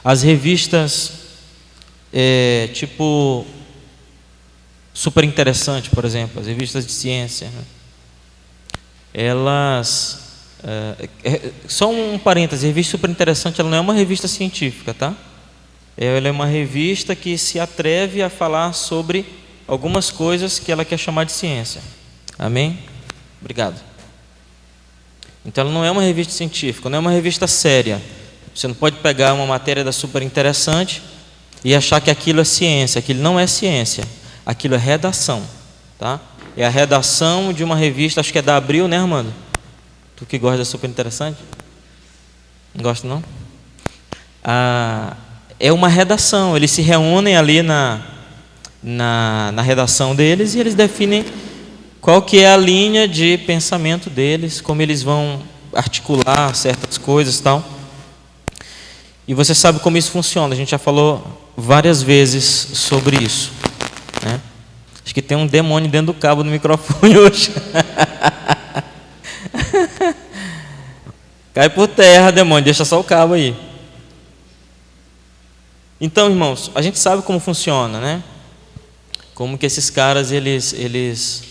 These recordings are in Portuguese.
As revistas, tipo Super Interessante, por exemplo, as revistas de ciência, né? Elas... só um parêntese, a revista Super Interessante, ela não é uma revista científica, tá? Ela é uma revista que se atreve a falar sobre algumas coisas que ela quer chamar de ciência. Amém? Obrigado. Então ela não é uma revista científica, não é uma revista séria. Você não pode pegar uma matéria da Super Interessante e achar que aquilo é ciência. Aquilo não é ciência, aquilo é redação, tá? É a redação de uma revista, acho que é da Abril, né, Armando? Tu que gosta da Super Interessante? Não gosta, não? É uma redação, eles se reúnem ali na redação deles e eles definem qual que é a linha de pensamento deles, como eles vão articular certas coisas e tal. E você sabe como isso funciona, a gente já falou várias vezes sobre isso, né? Acho que tem um demônio dentro do cabo do microfone hoje. Cai por terra, demônio, deixa só o cabo aí. Então, irmãos, a gente sabe como funciona, né? Como que esses caras, eles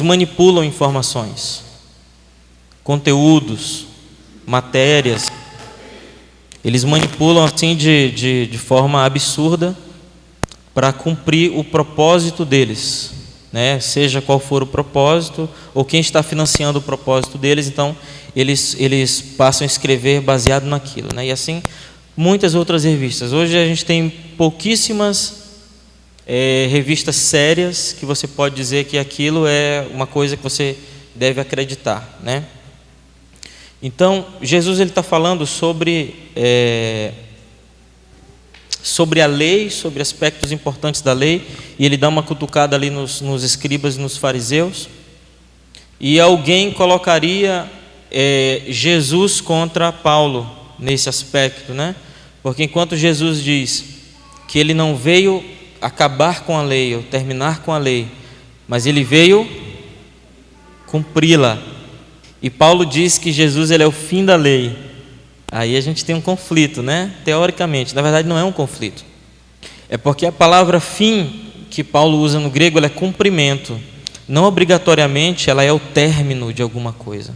manipulam informações, conteúdos, matérias. Eles manipulam assim de forma absurda para cumprir o propósito deles, né? Seja qual for o propósito, ou quem está financiando o propósito deles, então eles passam a escrever baseado naquilo, né? E assim muitas outras revistas. Hoje a gente tem pouquíssimas revistas sérias que você pode dizer que aquilo é uma coisa que você deve acreditar, né? Então Jesus ele está falando sobre a lei, sobre aspectos importantes da lei, e ele dá uma cutucada ali nos escribas e nos fariseus, e alguém colocaria Jesus contra Paulo nesse aspecto, né? Porque enquanto Jesus diz que ele não veio acabar com a lei ou terminar com a lei, mas ele veio cumpri-la, e Paulo diz que Jesus ele é o fim da lei, aí a gente tem um conflito, né? Teoricamente, na verdade não é um conflito, é porque a palavra fim que Paulo usa no grego ela é cumprimento, não obrigatoriamente ela é o término de alguma coisa.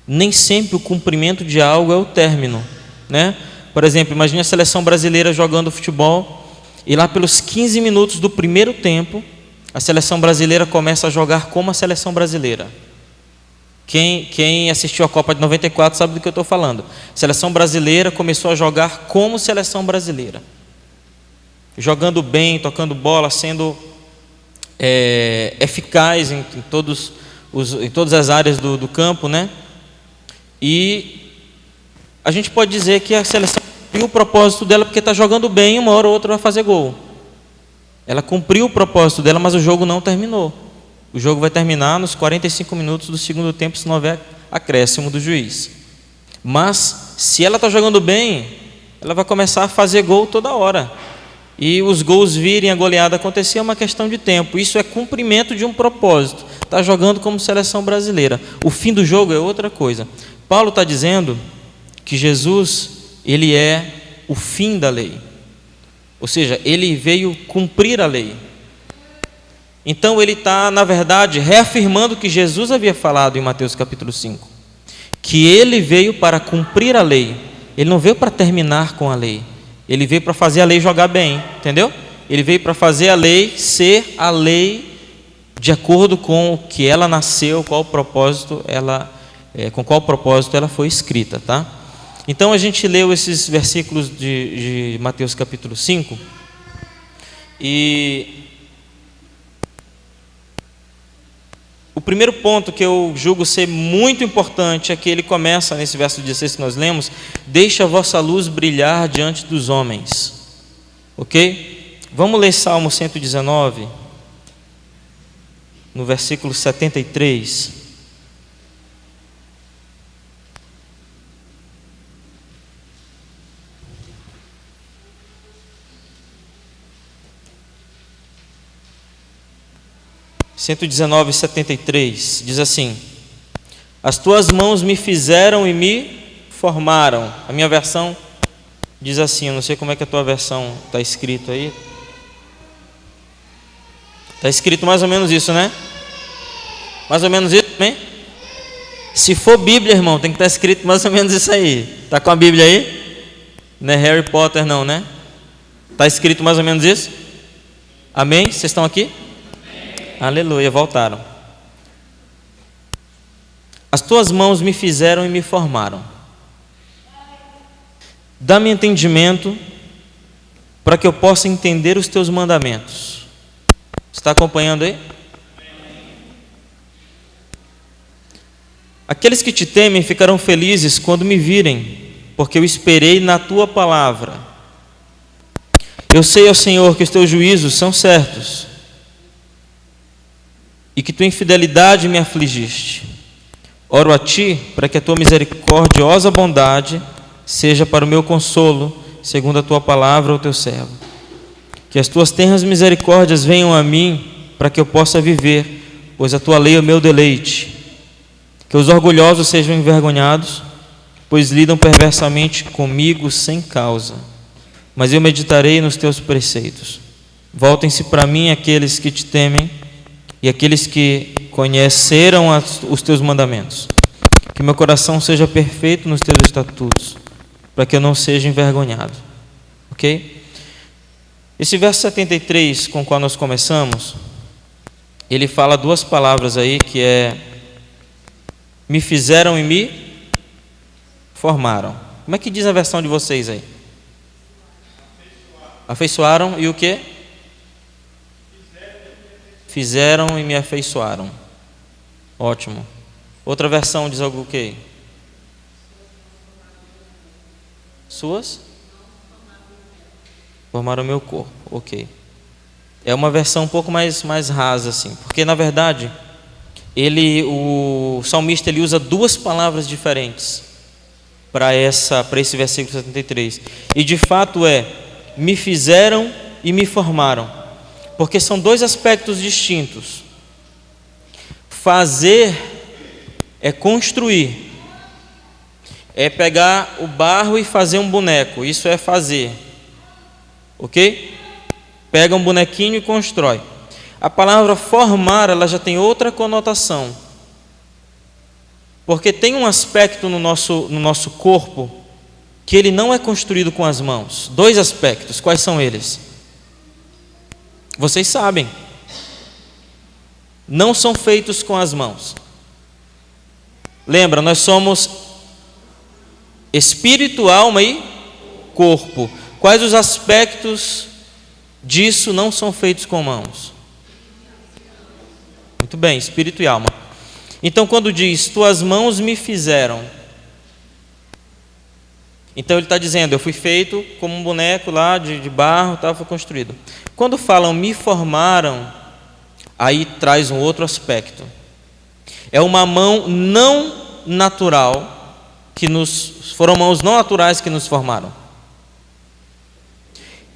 Nem sempre o cumprimento de algo é o término, né? Por exemplo, imagine a seleção brasileira jogando futebol e lá pelos 15 minutos do primeiro tempo a seleção brasileira começa a jogar como a seleção brasileira. Quem assistiu a Copa de 94 sabe do que eu estou falando. A seleção brasileira começou a jogar como seleção brasileira, jogando bem, tocando bola, sendo eficaz em todas as áreas do campo, né? E a gente pode dizer que a seleção cumpriu o propósito dela porque está jogando bem, uma hora ou outra vai fazer gol. Ela cumpriu o propósito dela, mas o jogo não terminou. O jogo vai terminar nos 45 minutos do segundo tempo, se não houver acréscimo do juiz. Mas se ela está jogando bem, ela vai começar a fazer gol toda hora. E os gols virem, a goleada acontecer, é uma questão de tempo. Isso é cumprimento de um propósito. Está jogando como seleção brasileira. O fim do jogo é outra coisa. Paulo está dizendo que Jesus, ele é o fim da lei. Ou seja, ele veio cumprir a lei. Então ele está, na verdade, reafirmando o que Jesus havia falado em Mateus capítulo 5. Que ele veio para cumprir a lei. Ele não veio para terminar com a lei. Ele veio para fazer a lei jogar bem, entendeu? Ele veio para fazer a lei ser a lei de acordo com o que ela nasceu, com qual propósito ela foi escrita, tá? Então a gente leu esses versículos de Mateus capítulo 5 e o primeiro ponto que eu julgo ser muito importante é que ele começa nesse verso 16 que nós lemos: deixa a vossa luz brilhar diante dos homens. Ok? Vamos ler Salmo 119, no versículo 73. (119:73) diz assim: As tuas mãos me fizeram e me formaram. A minha versão diz assim, eu não sei como é que a tua versão está escrito aí. Está escrito mais ou menos isso, né? Mais ou menos isso, né? Se for Bíblia, irmão, tem que estar escrito mais ou menos isso aí. Está com a Bíblia aí? Não é Harry Potter não, né? Está escrito mais ou menos isso? Amém? Vocês estão aqui? Amém. Aleluia, voltaram. As tuas mãos me fizeram e me formaram. Dá-me entendimento para que eu possa entender os teus mandamentos. Está acompanhando aí? Aqueles que te temem ficarão felizes quando me virem, porque eu esperei na tua palavra. Eu sei, ó Senhor, que os teus juízos são certos e que tua infidelidade me afligiste. Oro a ti para que a tua misericordiosa bondade seja para o meu consolo, segundo a tua palavra, o teu servo. Que as tuas tenras misericórdias venham a mim para que eu possa viver, pois a tua lei é o meu deleite. Que os orgulhosos sejam envergonhados, pois lidam perversamente comigo sem causa. Mas eu meditarei nos teus preceitos. Voltem-se para mim aqueles que te temem e aqueles que conheceram os teus mandamentos. Que meu coração seja perfeito nos teus estatutos, para que eu não seja envergonhado. Ok? Esse verso 73 com o qual nós começamos, ele fala duas palavras aí, que é me fizeram e me formaram. Como é que diz a versão de vocês aí? Afeiçoaram e o quê? Fizeram e me afeiçoaram. Ótimo. Outra versão diz algo o quê? Suas? Formaram o meu corpo. Ok. É uma versão um pouco mais rasa assim, porque na verdade o salmista ele usa duas palavras diferentes para esse versículo 73. E de fato me fizeram e me formaram, porque são dois aspectos distintos. Fazer é construir, é pegar o barro e fazer um boneco, isso é fazer, ok? Pega um bonequinho e constrói. A palavra formar, ela já tem outra conotação, porque tem um aspecto no nosso corpo que ele não é construído com as mãos. Dois aspectos, quais são eles? Vocês sabem. Não são feitos com as mãos. Lembra, nós somos espírito, alma e corpo. Quais os aspectos disso não são feitos com mãos? Muito bem, espírito e alma. Então quando diz, tuas mãos me fizeram, então ele está dizendo, eu fui feito como um boneco lá de barro, foi construído. Quando falam me formaram, aí traz um outro aspecto. É uma mão não natural, foram mãos não naturais que nos formaram.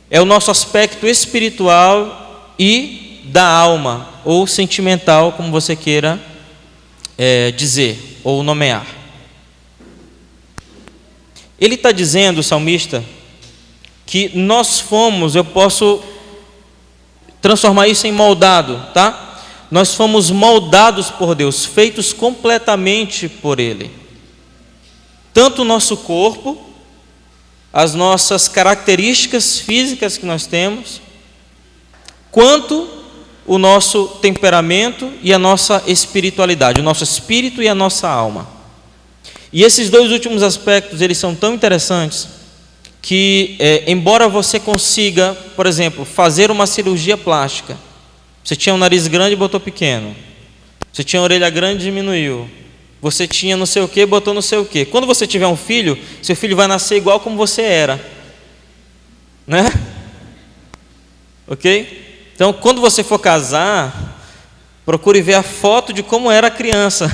É o nosso aspecto espiritual e da alma, ou sentimental, como você queira dizer, ou nomear. Ele está dizendo, o salmista, que nós fomos, eu posso transformar isso em moldado, tá? Nós fomos moldados por Deus, feitos completamente por Ele. Tanto o nosso corpo, as nossas características físicas que nós temos, quanto o nosso temperamento e a nossa espiritualidade, o nosso espírito e a nossa alma. E esses dois últimos aspectos, eles são tão interessantes que, embora você consiga, por exemplo, fazer uma cirurgia plástica, você tinha um nariz grande e botou pequeno, você tinha uma orelha grande e diminuiu, você tinha não sei o que, botou não sei o que. Quando você tiver um filho, seu filho vai nascer igual como você era, né? Ok? Então, quando você for casar, procure ver a foto de como era a criança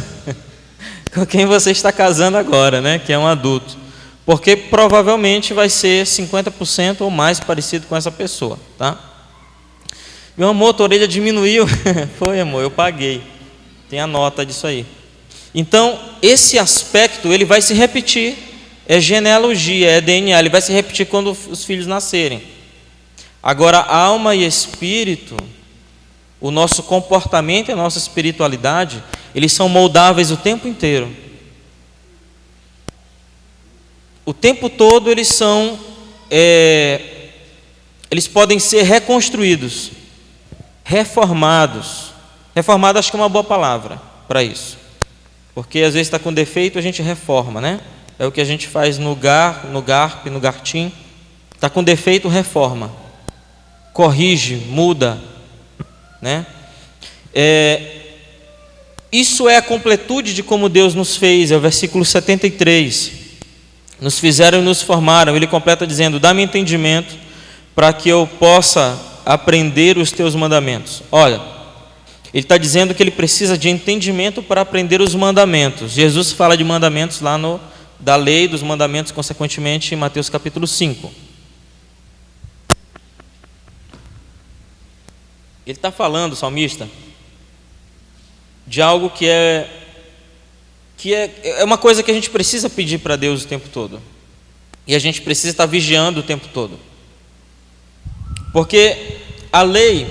com quem você está casando agora, né? Que é um adulto, porque provavelmente vai ser 50% ou mais parecido com essa pessoa, tá? Meu amor, tua orelha diminuiu. Foi, amor, eu paguei, tem a nota disso aí. Então, esse aspecto, ele vai se repetir, é genealogia, é DNA, ele vai se repetir quando os filhos nascerem. Agora, alma e espírito, o nosso comportamento e a nossa espiritualidade, eles são moldáveis o tempo inteiro. O tempo todo eles podem ser reconstruídos, reformados. Reformado acho que é uma boa palavra para isso. Porque às vezes está com defeito, a gente reforma, né? É o que a gente faz no GARP, no GARTIM. Está com defeito, reforma. Corrige, muda, né? Isso é a completude de como Deus nos fez, é o versículo 73. Nos fizeram e nos formaram. Ele completa dizendo: dá-me entendimento para que eu possa aprender os teus mandamentos. Olha, ele está dizendo que ele precisa de entendimento para aprender os mandamentos. Jesus fala de mandamentos lá da lei, dos mandamentos, consequentemente, em Mateus capítulo 5. Ele está falando, salmista, de algo que é uma coisa que a gente precisa pedir para Deus o tempo todo. E a gente precisa estar vigiando o tempo todo. Porque a lei,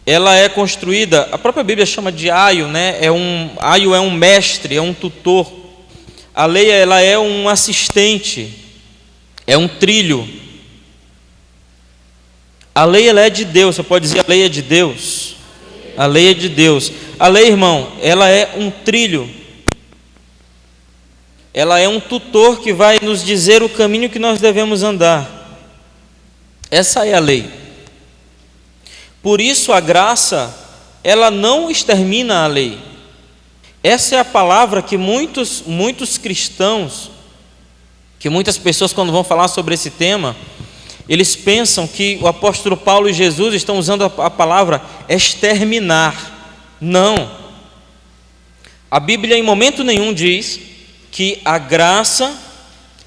ela é construída, a própria Bíblia chama de aio, né? Aio é um mestre, é um tutor. A lei, ela é um assistente, é um trilho. A lei, ela é de Deus. Você pode dizer: a lei é de Deus. A lei é de Deus. A lei, irmão, ela é um trilho. Ela é um tutor que vai nos dizer o caminho que nós devemos andar. Essa é a lei. Por isso a graça, ela não extermina a lei. Essa é a palavra que muitos cristãos, que muitas pessoas, quando vão falar sobre esse tema, eles pensam que o apóstolo Paulo e Jesus estão usando a palavra exterminar. Não. A Bíblia em momento nenhum diz que a graça,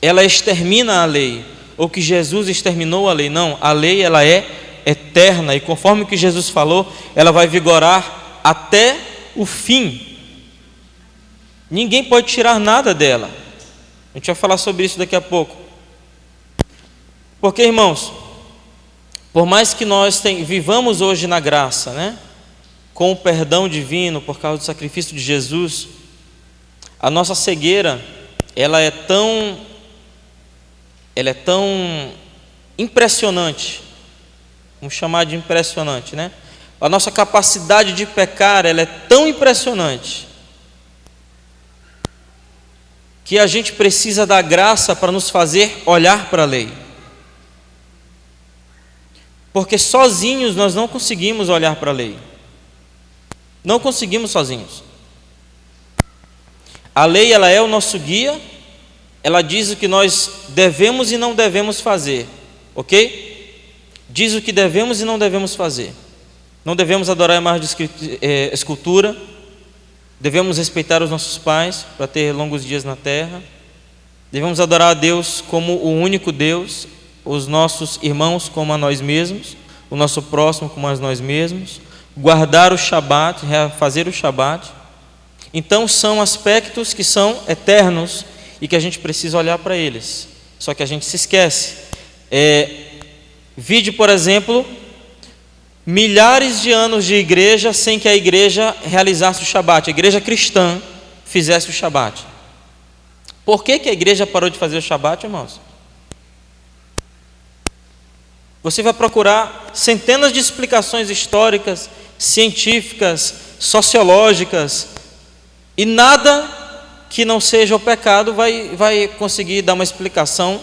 ela extermina a lei, ou que Jesus exterminou a lei. Não, a lei, ela é eterna, e conforme o que Jesus falou, ela vai vigorar até o fim. Ninguém pode tirar nada dela. A gente vai falar sobre isso daqui a pouco. Porque, irmãos, por mais que nós vivamos hoje na graça, né, com o perdão divino por causa do sacrifício de Jesus, a nossa cegueira, ela é tão impressionante. Vamos chamar de impressionante, né? A nossa capacidade de pecar, ela é tão impressionante que a gente precisa da graça para nos fazer olhar para a lei. Porque sozinhos nós não conseguimos olhar para a lei. Não conseguimos sozinhos. A lei, ela é o nosso guia. Ela diz o que nós devemos e não devemos fazer, ok? Diz o que devemos e não devemos fazer. Não devemos adorar a imagem de escultura. Devemos respeitar os nossos pais para ter longos dias na terra. Devemos adorar a Deus como o único Deus, os nossos irmãos como a nós mesmos, o nosso próximo como a nós mesmos, guardar o Shabat, fazer o Shabat. Então são aspectos que são eternos e que a gente precisa olhar para eles. Só que a gente se esquece. Vide, por exemplo, milhares de anos de igreja sem que a igreja realizasse o Shabat, a igreja cristã fizesse o Shabat. Por que a igreja parou de fazer o Shabat, irmãos? Você vai procurar centenas de explicações históricas, científicas, sociológicas, e nada que não seja o pecado vai conseguir dar uma explicação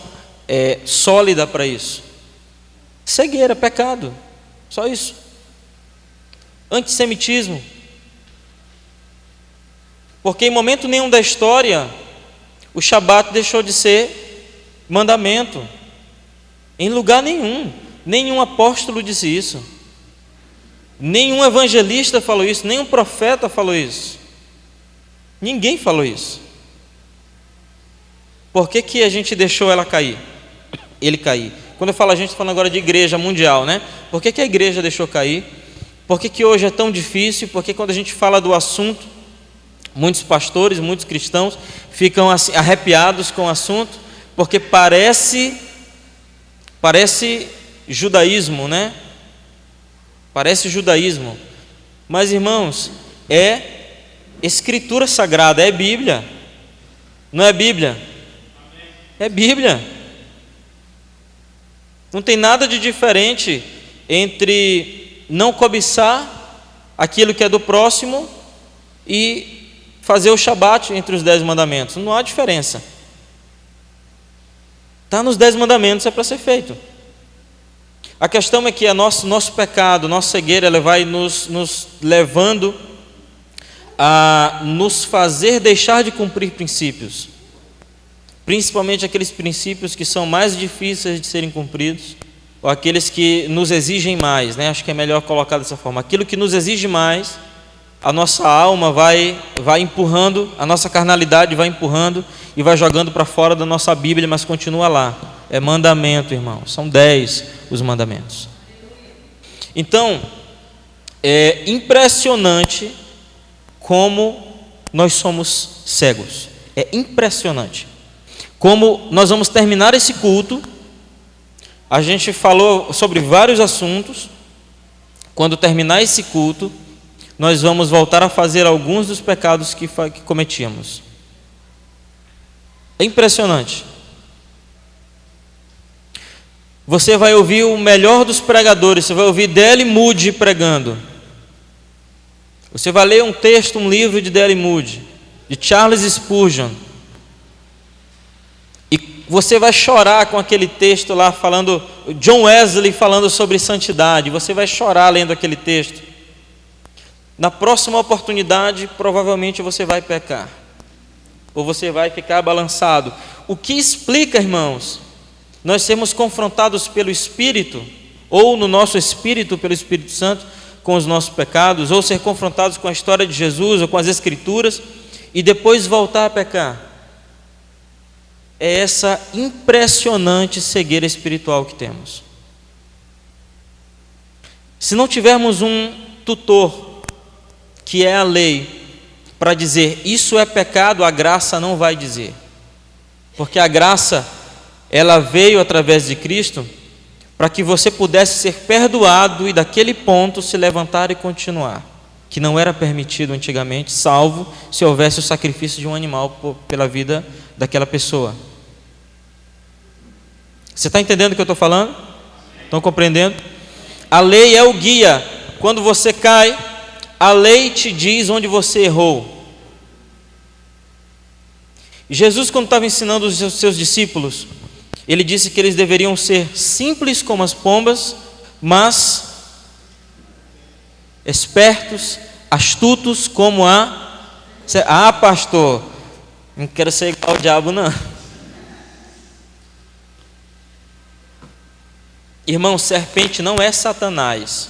sólida para isso. Cegueira, pecado, só isso. Antissemitismo. Porque em momento nenhum da história o Shabat deixou de ser mandamento. Em lugar nenhum. Nenhum apóstolo disse isso. Nenhum evangelista falou isso. Nenhum profeta falou isso. Ninguém falou isso. Por que a gente deixou ela cair? Ele cair. Quando eu falo a gente, estou falando agora de igreja mundial, né? Por que a igreja deixou cair? Por que hoje é tão difícil? Porque quando a gente fala do assunto, Muitos pastores, muitos cristãos ficam assim, arrepiados com o assunto, porque parece judaísmo, né? Parece judaísmo. Mas, irmãos, é escritura sagrada, é Bíblia. Não é Bíblia? É Bíblia. Não tem nada de diferente entre não cobiçar aquilo que é do próximo e fazer o Shabat entre os 10 mandamentos. Não há diferença. Está nos 10 mandamentos, é para ser feito. A questão é que nosso pecado, nossa cegueira, ela vai nos levando a nos fazer deixar de cumprir princípios, principalmente aqueles princípios que são mais difíceis de serem cumpridos, ou aqueles que nos exigem mais, né? Acho que é melhor colocar dessa forma. Aquilo que nos exige mais, a nossa alma vai empurrando, a nossa carnalidade vai empurrando e vai jogando para fora da nossa Bíblia, mas continua lá. É mandamento, irmão. São 10 os mandamentos. Então, é impressionante como nós somos cegos. É impressionante. Como nós vamos terminar esse culto, a gente falou sobre vários assuntos. Quando terminar esse culto, nós vamos voltar a fazer alguns dos pecados que cometíamos. É impressionante. Você vai ouvir o melhor dos pregadores, você vai ouvir D.L. Moody pregando. Você vai ler um texto, um livro de D.L. Moody, de Charles Spurgeon, e você vai chorar com aquele texto lá falando, John Wesley falando sobre santidade, você vai chorar lendo aquele texto. Na próxima oportunidade, provavelmente você vai pecar, ou você vai ficar balançado. O que explica, irmãos, nós sermos confrontados pelo Espírito, ou no nosso espírito, pelo Espírito Santo, com os nossos pecados, ou ser confrontados com a história de Jesus, ou com as Escrituras, e depois voltar a pecar. É essa impressionante cegueira espiritual que temos. Se não tivermos um tutor, que é a lei, para dizer isso é pecado, a graça não vai dizer. Porque a graça, ela veio através de Cristo para que você pudesse ser perdoado e daquele ponto se levantar e continuar, que não era permitido antigamente, salvo se houvesse o sacrifício de um animal pela vida daquela pessoa. Você está entendendo o que eu estou falando? Estão compreendendo? A lei é o guia. Quando você cai, a lei te diz onde você errou. Jesus, quando estava ensinando os seus discípulos, ele disse que eles deveriam ser simples como as pombas, mas espertos, astutos como pastor, não quero ser igual ao diabo não. Irmão, serpente não é Satanás.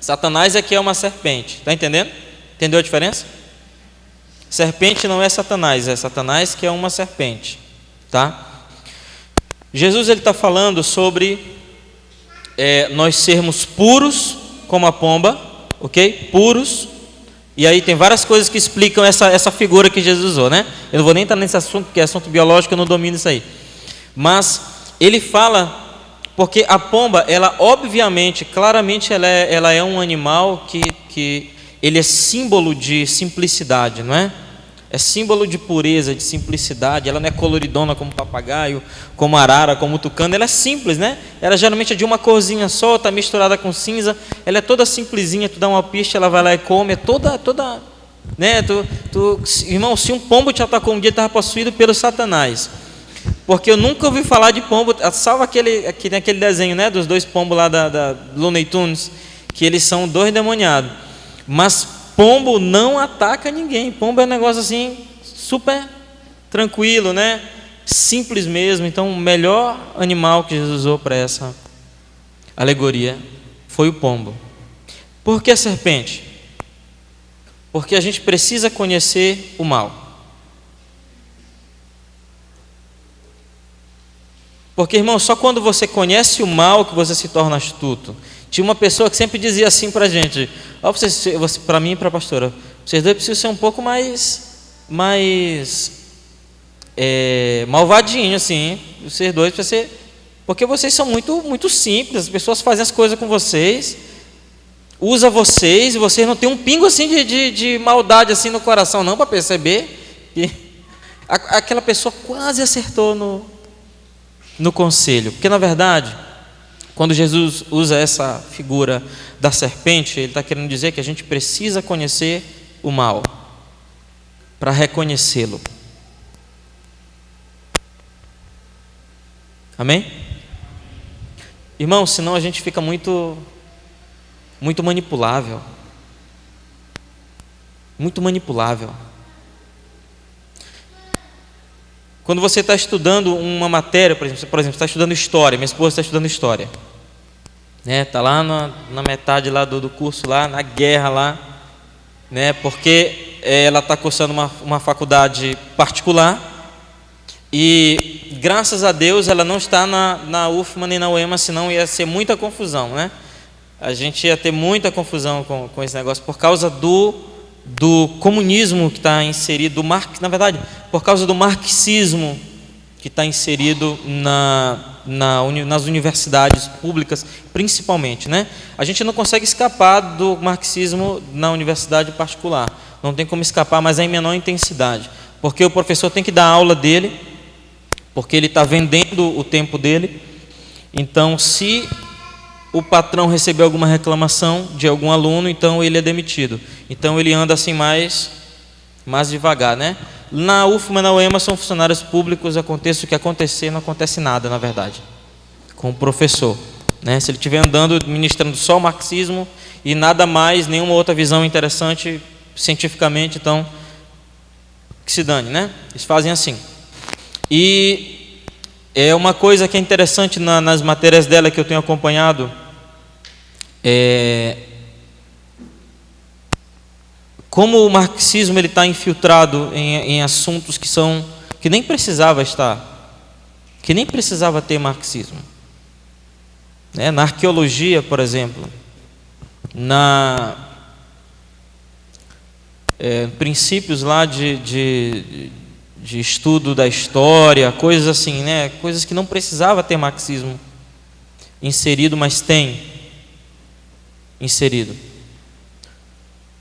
Satanás é que é uma serpente, está entendendo? Entendeu a diferença? Serpente não é Satanás, é Satanás que é uma serpente, tá? Jesus, ele está falando sobre nós sermos puros como a pomba, ok? Puros. E aí tem várias coisas que explicam essa figura que Jesus usou, né? Eu não vou nem entrar nesse assunto, porque é assunto biológico, eu não domino isso aí. Mas ele fala, porque a pomba, ela obviamente, claramente, ela é um animal que ele é símbolo de simplicidade, não é? É símbolo de pureza, de simplicidade. Ela não é coloridona como papagaio, como arara, como tucano. Ela é simples, né? Ela geralmente é de uma corzinha só, está misturada com cinza. Ela é toda simplesinha, tu dá uma pista, ela vai lá e come. É toda, né? Irmão, se um pombo te atacou um dia, estava possuído pelo Satanás. Porque eu nunca ouvi falar de pombo, salvo aquele desenho, né? Dos 2 pombos lá da Looney Tunes, que eles são 2 demoniados. Mas pombo não ataca ninguém. Pombo é um negócio assim, super tranquilo, né? Simples mesmo. Então, o melhor animal que Jesus usou para essa alegoria foi o pombo. Por que a serpente? Porque a gente precisa conhecer o mal. Porque, irmão, só quando você conhece o mal que você se torna astuto. Tinha uma pessoa que sempre dizia assim para a gente, para mim e para a pastora, vocês dois precisam ser um pouco mais malvadinho, assim, vocês dois, porque vocês são muito simples, as pessoas fazem as coisas com vocês, usa vocês, e vocês não têm um pingo assim de maldade assim no coração, não, para perceber que aquela pessoa quase acertou no conselho, porque na verdade, quando Jesus usa essa figura da serpente, ele está querendo dizer que a gente precisa conhecer o mal para reconhecê-lo. Amém? Irmão, senão a gente fica muito manipulável. Muito manipulável. Quando você está estudando uma matéria, por exemplo, está estudando história, minha esposa está estudando história, né? Está lá na metade lá do curso, lá na guerra lá, né? Porque ela está cursando uma faculdade particular e graças a Deus ela não está na UFMA nem na UEMA, senão ia ser muita confusão, né? A gente ia ter muita confusão com esse negócio por causa do comunismo que está inserido, na verdade, por causa do marxismo que está inserido nas universidades públicas, principalmente, né? A gente não consegue escapar do marxismo na universidade particular, não tem como escapar, mas é em menor intensidade, porque o professor tem que dar aula dele, porque ele está vendendo o tempo dele. Então, se o patrão receber alguma reclamação de algum aluno, então ele é demitido. Então ele anda assim mais devagar, né? Na UFMA e na UEMA são funcionários públicos, aconteça o que acontecer, não acontece nada, na verdade, com o professor, né? Se ele estiver andando, ministrando só o marxismo e nada mais, nenhuma outra visão interessante cientificamente, então que se dane, né? Eles fazem assim. E é uma coisa que é interessante nas matérias dela que eu tenho acompanhado, como o marxismo ele está infiltrado em assuntos que nem precisava estar, que nem precisava ter marxismo, né? Na arqueologia, por exemplo, princípios lá de estudo da história, coisas assim, né? Coisas que não precisava ter marxismo inserido, mas tem inserido.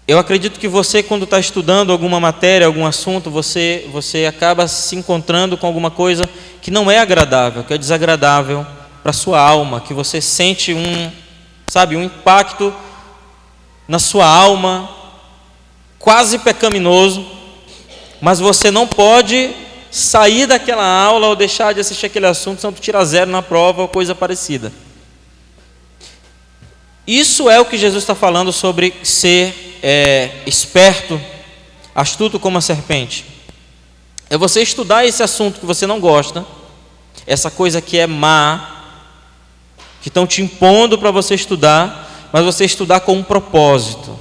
Eu acredito que você, quando está estudando alguma matéria, algum assunto, você acaba se encontrando com alguma coisa que não é agradável, que é desagradável para a sua alma, que você sente um impacto na sua alma, quase pecaminoso, mas você não pode sair daquela aula ou deixar de assistir aquele assunto, senão tu tira 0 na prova ou coisa parecida. Isso é o que Jesus está falando sobre ser esperto, astuto como a serpente. É você estudar esse assunto que você não gosta, essa coisa que é má, que estão te impondo para você estudar, mas você estudar com um propósito.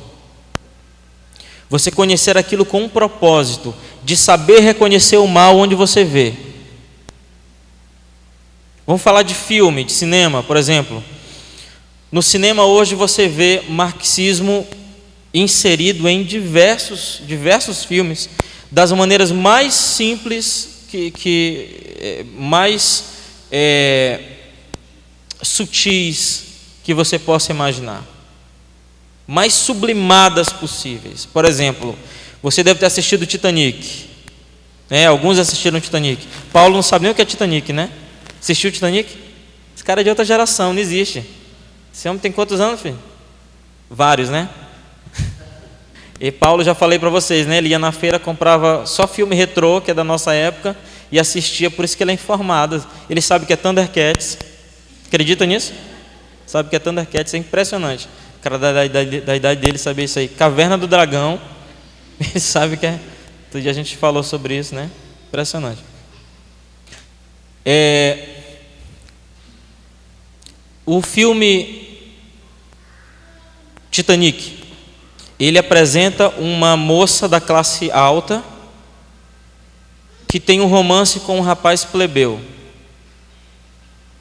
Você conhecer aquilo com um propósito, de saber reconhecer o mal onde você vê. Vamos falar de filme, de cinema, por exemplo. No cinema hoje você vê marxismo inserido em diversos filmes, das maneiras mais simples, mais sutis que você possa imaginar, mais sublimadas possíveis. Por exemplo, você deve ter assistido Titanic, né? Alguns assistiram Titanic. Paulo não sabe nem o que é Titanic, né? Assistiu Titanic? Esse cara é de outra geração, não existe. Esse homem tem quantos anos, filho? Vários, né? E Paulo, já falei para vocês, né? Ele ia na feira, comprava só filme retrô, que é da nossa época, e assistia, por isso que ele é informado. Ele sabe que é Thundercats. Acredita nisso? Sabe que é Thundercats, é impressionante. O cara da idade dele sabia isso aí. Caverna do Dragão, ele sabe que é. Outro dia a gente falou sobre isso, né? Impressionante. O filme Titanic, ele apresenta uma moça da classe alta que tem um romance com um rapaz plebeu.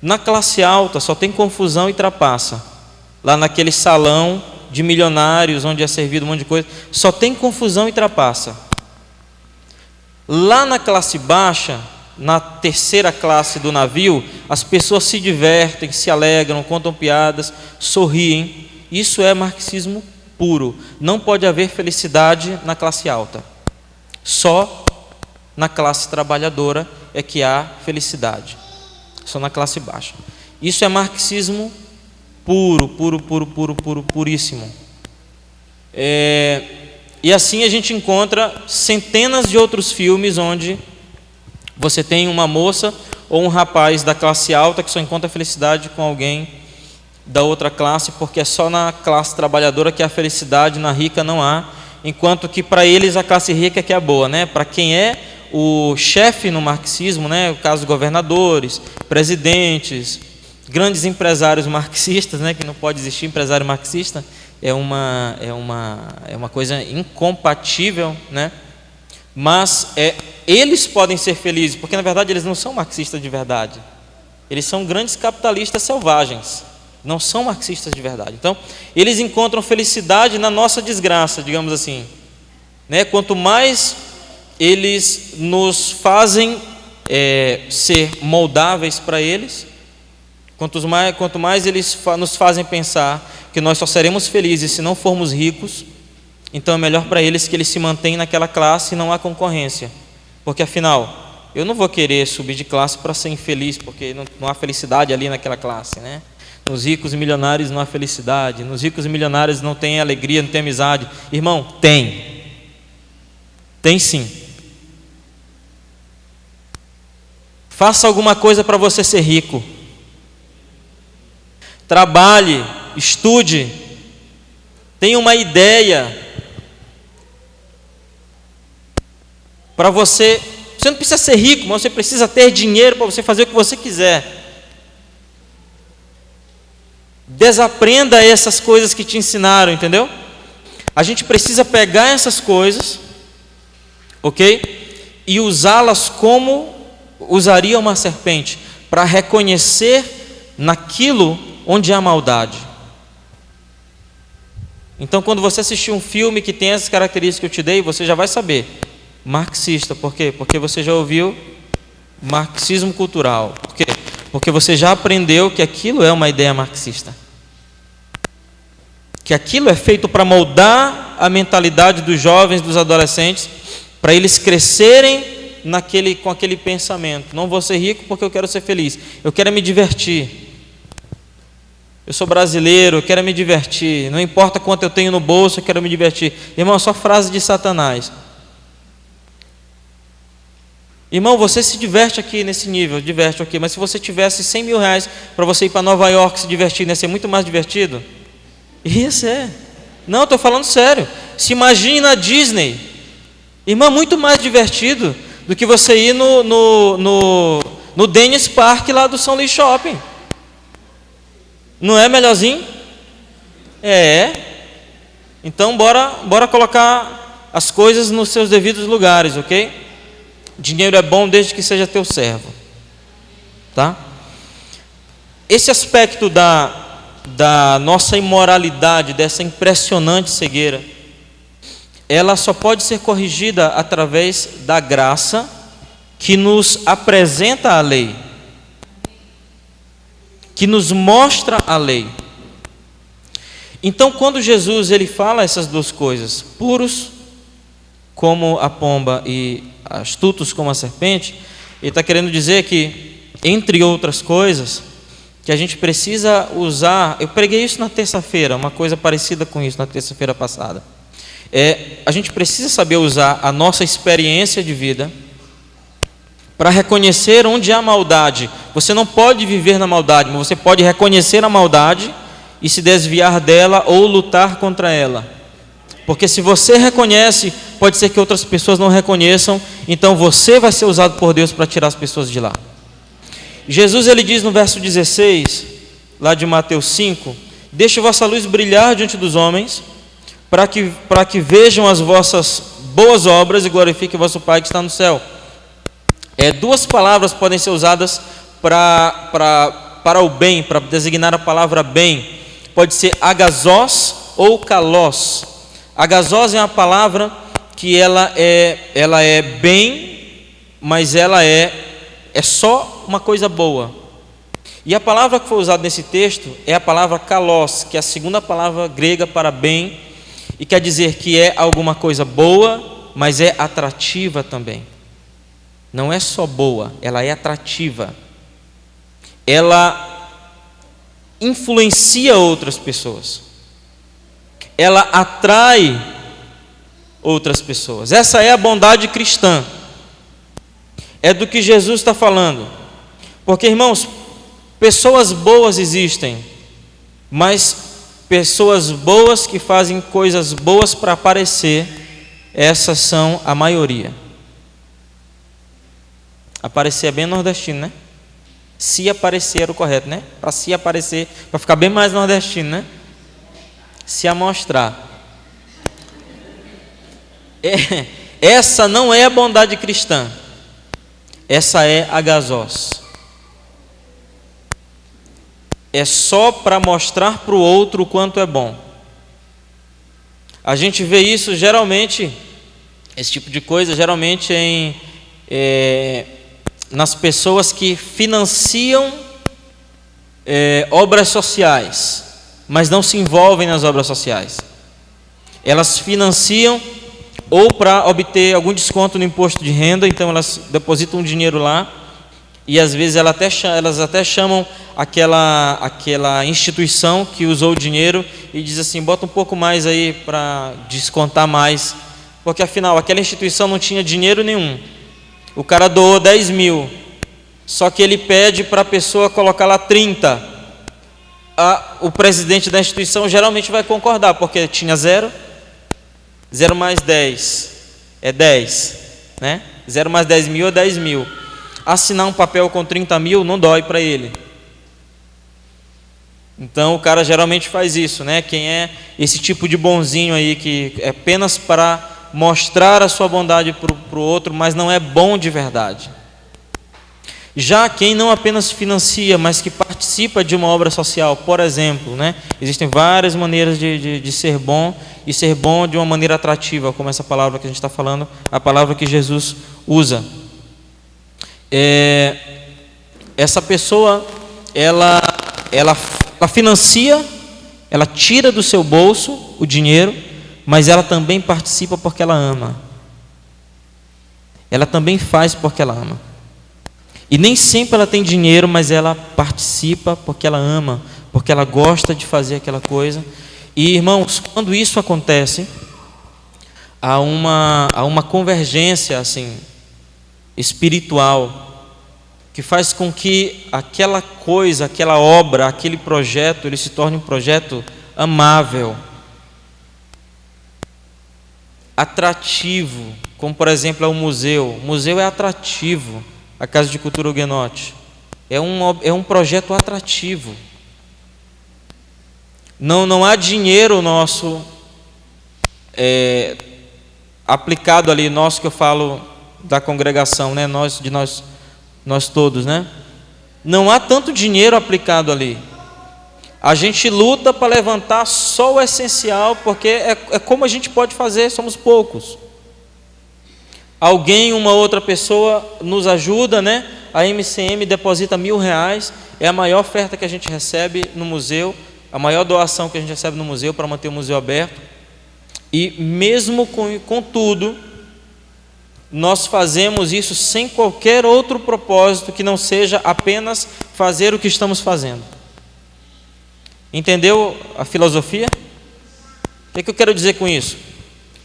Na classe alta só tem confusão e trapaça. Lá naquele salão de milionários, onde é servido um monte de coisa, só tem confusão e trapaça. Lá na classe baixa, na terceira classe do navio, as pessoas se divertem, se alegram, contam piadas, sorriem. Isso é marxismo puro. Não pode haver felicidade na classe alta. Só na classe trabalhadora é que há felicidade. Só na classe baixa. Isso é marxismo puro, puríssimo. E assim a gente encontra centenas de outros filmes onde você tem uma moça ou um rapaz da classe alta que só encontra felicidade com alguém da outra classe, porque é só na classe trabalhadora que há felicidade, na rica não há, enquanto que para eles a classe rica é que é boa, né? Para quem é o chefe no marxismo, né? O caso de governadores, presidentes, grandes empresários marxistas, né? Que não pode existir empresário marxista, é uma coisa incompatível, né? Mas eles podem ser felizes, porque na verdade eles não são marxistas de verdade. Eles são grandes capitalistas selvagens, não são marxistas de verdade. Então, eles encontram felicidade na nossa desgraça, digamos assim, né? Quanto mais eles nos fazem ser moldáveis para eles, quanto mais eles nos fazem pensar que nós só seremos felizes se não formos ricos, então é melhor para eles que eles se mantenham naquela classe e não há concorrência. Porque afinal, eu não vou querer subir de classe para ser infeliz, porque não há felicidade ali naquela classe, né? Nos ricos e milionários não há felicidade, nos ricos e milionários não tem alegria, não tem amizade. Irmão, tem. Tem sim. Faça alguma coisa para você ser rico. Trabalhe, estude, tenha uma ideia. Para você não precisa ser rico, mas você precisa ter dinheiro para você fazer o que você quiser. Desaprenda essas coisas que te ensinaram, entendeu? A gente precisa pegar essas coisas, ok? E usá-las como usaria uma serpente, para reconhecer naquilo onde há maldade. Então, quando você assistir um filme que tem essas características que eu te dei, você já vai saber. Marxista, por quê? Porque você já ouviu marxismo cultural. Por quê? Porque você já aprendeu que aquilo é uma ideia marxista. Que aquilo é feito para moldar a mentalidade dos jovens, dos adolescentes, para eles crescerem com aquele pensamento. Não vou ser rico porque eu quero ser feliz. Eu quero me divertir. Eu sou brasileiro, eu quero me divertir. Não importa quanto eu tenho no bolso, eu quero me divertir. Irmão, é só frase de Satanás. Irmão, você se diverte aqui nesse nível, diverte aqui, mas se você tivesse 100 mil reais para você ir para Nova York se divertir, ia ser muito mais divertido? Ia ser. Não, estou falando sério. Se imagine na Disney. Irmão, muito mais divertido do que você ir no Dennis Park lá do São Luís Shopping. Não é melhorzinho? É. Então, bora colocar as coisas nos seus devidos lugares, ok? Dinheiro é bom desde que seja teu servo, tá? Esse aspecto da nossa imoralidade, dessa impressionante cegueira, ela só pode ser corrigida através da graça que nos apresenta a lei, que nos mostra a lei. Então, quando Jesus ele fala essas duas coisas, puros como a pomba e astutos como a serpente, ele está querendo dizer que, entre outras coisas, que a gente precisa usar. Eu preguei isso na terça-feira, uma coisa parecida com isso na terça-feira passada. A gente precisa saber usar a nossa experiência de vida para reconhecer onde há maldade. Você não pode viver na maldade, mas você pode reconhecer a maldade e se desviar dela ou lutar contra ela. Porque se você reconhece, pode ser que outras pessoas não reconheçam, então você vai ser usado por Deus para tirar as pessoas de lá. Jesus ele diz no verso 16, lá de Mateus 5, deixe vossa luz brilhar diante dos homens, para que vejam as vossas boas obras e glorifiquem o vosso Pai que está no céu. Duas palavras podem ser usadas para o bem, para designar a palavra bem. Pode ser agazós ou kalós. Agazós é uma palavra que ela é bem mas ela é só uma coisa boa. E a palavra que foi usada nesse texto é a palavra kalos, que é a segunda palavra grega para bem, e quer dizer que é alguma coisa boa, mas é atrativa também. Não é só boa, ela é atrativa. Ela influencia outras pessoas. Ela atrai outras pessoas. Essa é a bondade cristã. É do que Jesus está falando. Porque, irmãos, pessoas boas existem, mas pessoas boas que fazem coisas boas para aparecer, essas são a maioria. Aparecer é bem nordestino, né? Se aparecer era o correto, né? Para se aparecer, para ficar bem mais nordestino, né? Se amostrar. Essa não é a bondade cristã. Essa é a agazós. É só para mostrar para o outro o quanto é bom. A gente vê isso geralmente, esse tipo de coisa, geralmente nas pessoas que financiam obras sociais, mas não se envolvem nas obras sociais. Elas financiam ou para obter algum desconto no imposto de renda, então elas depositam um dinheiro lá, e às vezes elas até chamam aquela instituição que usou o dinheiro e diz assim: bota um pouco mais aí para descontar mais, porque afinal aquela instituição não tinha dinheiro nenhum. O cara doou 10 mil, só que ele pede para a pessoa colocar lá 30. O presidente da instituição geralmente vai concordar, porque tinha 0 mais 10 é 10, né? 0 mais 10 mil é 10 mil. Assinar um papel com 30 mil não dói para ele. Então o cara geralmente faz isso, né? Quem é esse tipo de bonzinho aí, que é apenas para mostrar a sua bondade para o outro, mas não é bom de verdade. Já quem não apenas financia, mas que participa de uma obra social, por exemplo, né? Existem várias maneiras de ser bom, e ser bom de uma maneira atrativa, como essa palavra que a gente está falando, a palavra que Jesus usa. Essa pessoa, ela financia, ela tira do seu bolso o dinheiro, mas ela também participa porque ela ama. Ela também faz porque ela ama. E nem sempre ela tem dinheiro, mas ela participa porque ela ama, porque ela gosta de fazer aquela coisa. E, irmãos, quando isso acontece, há uma convergência assim espiritual, que faz com que aquela coisa, aquela obra, aquele projeto, ele se torne um projeto amável, atrativo, como por exemplo é o museu. O museu é atrativo, a Casa de Cultura Huguenote é um projeto atrativo. Não há dinheiro nosso aplicado ali, nosso que eu falo da congregação, né? Nós todos, né? Não há tanto dinheiro aplicado ali. A gente luta para levantar só o essencial, porque é como a gente pode fazer, somos poucos. Alguém, uma outra pessoa nos ajuda, né? A MCM deposita R$1.000, é a maior oferta que a gente recebe no museu, a maior doação que a gente recebe no museu para manter o museu aberto. E mesmo com tudo, nós fazemos isso sem qualquer outro propósito que não seja apenas fazer o que estamos fazendo. Entendeu a filosofia? O que eu quero dizer com isso?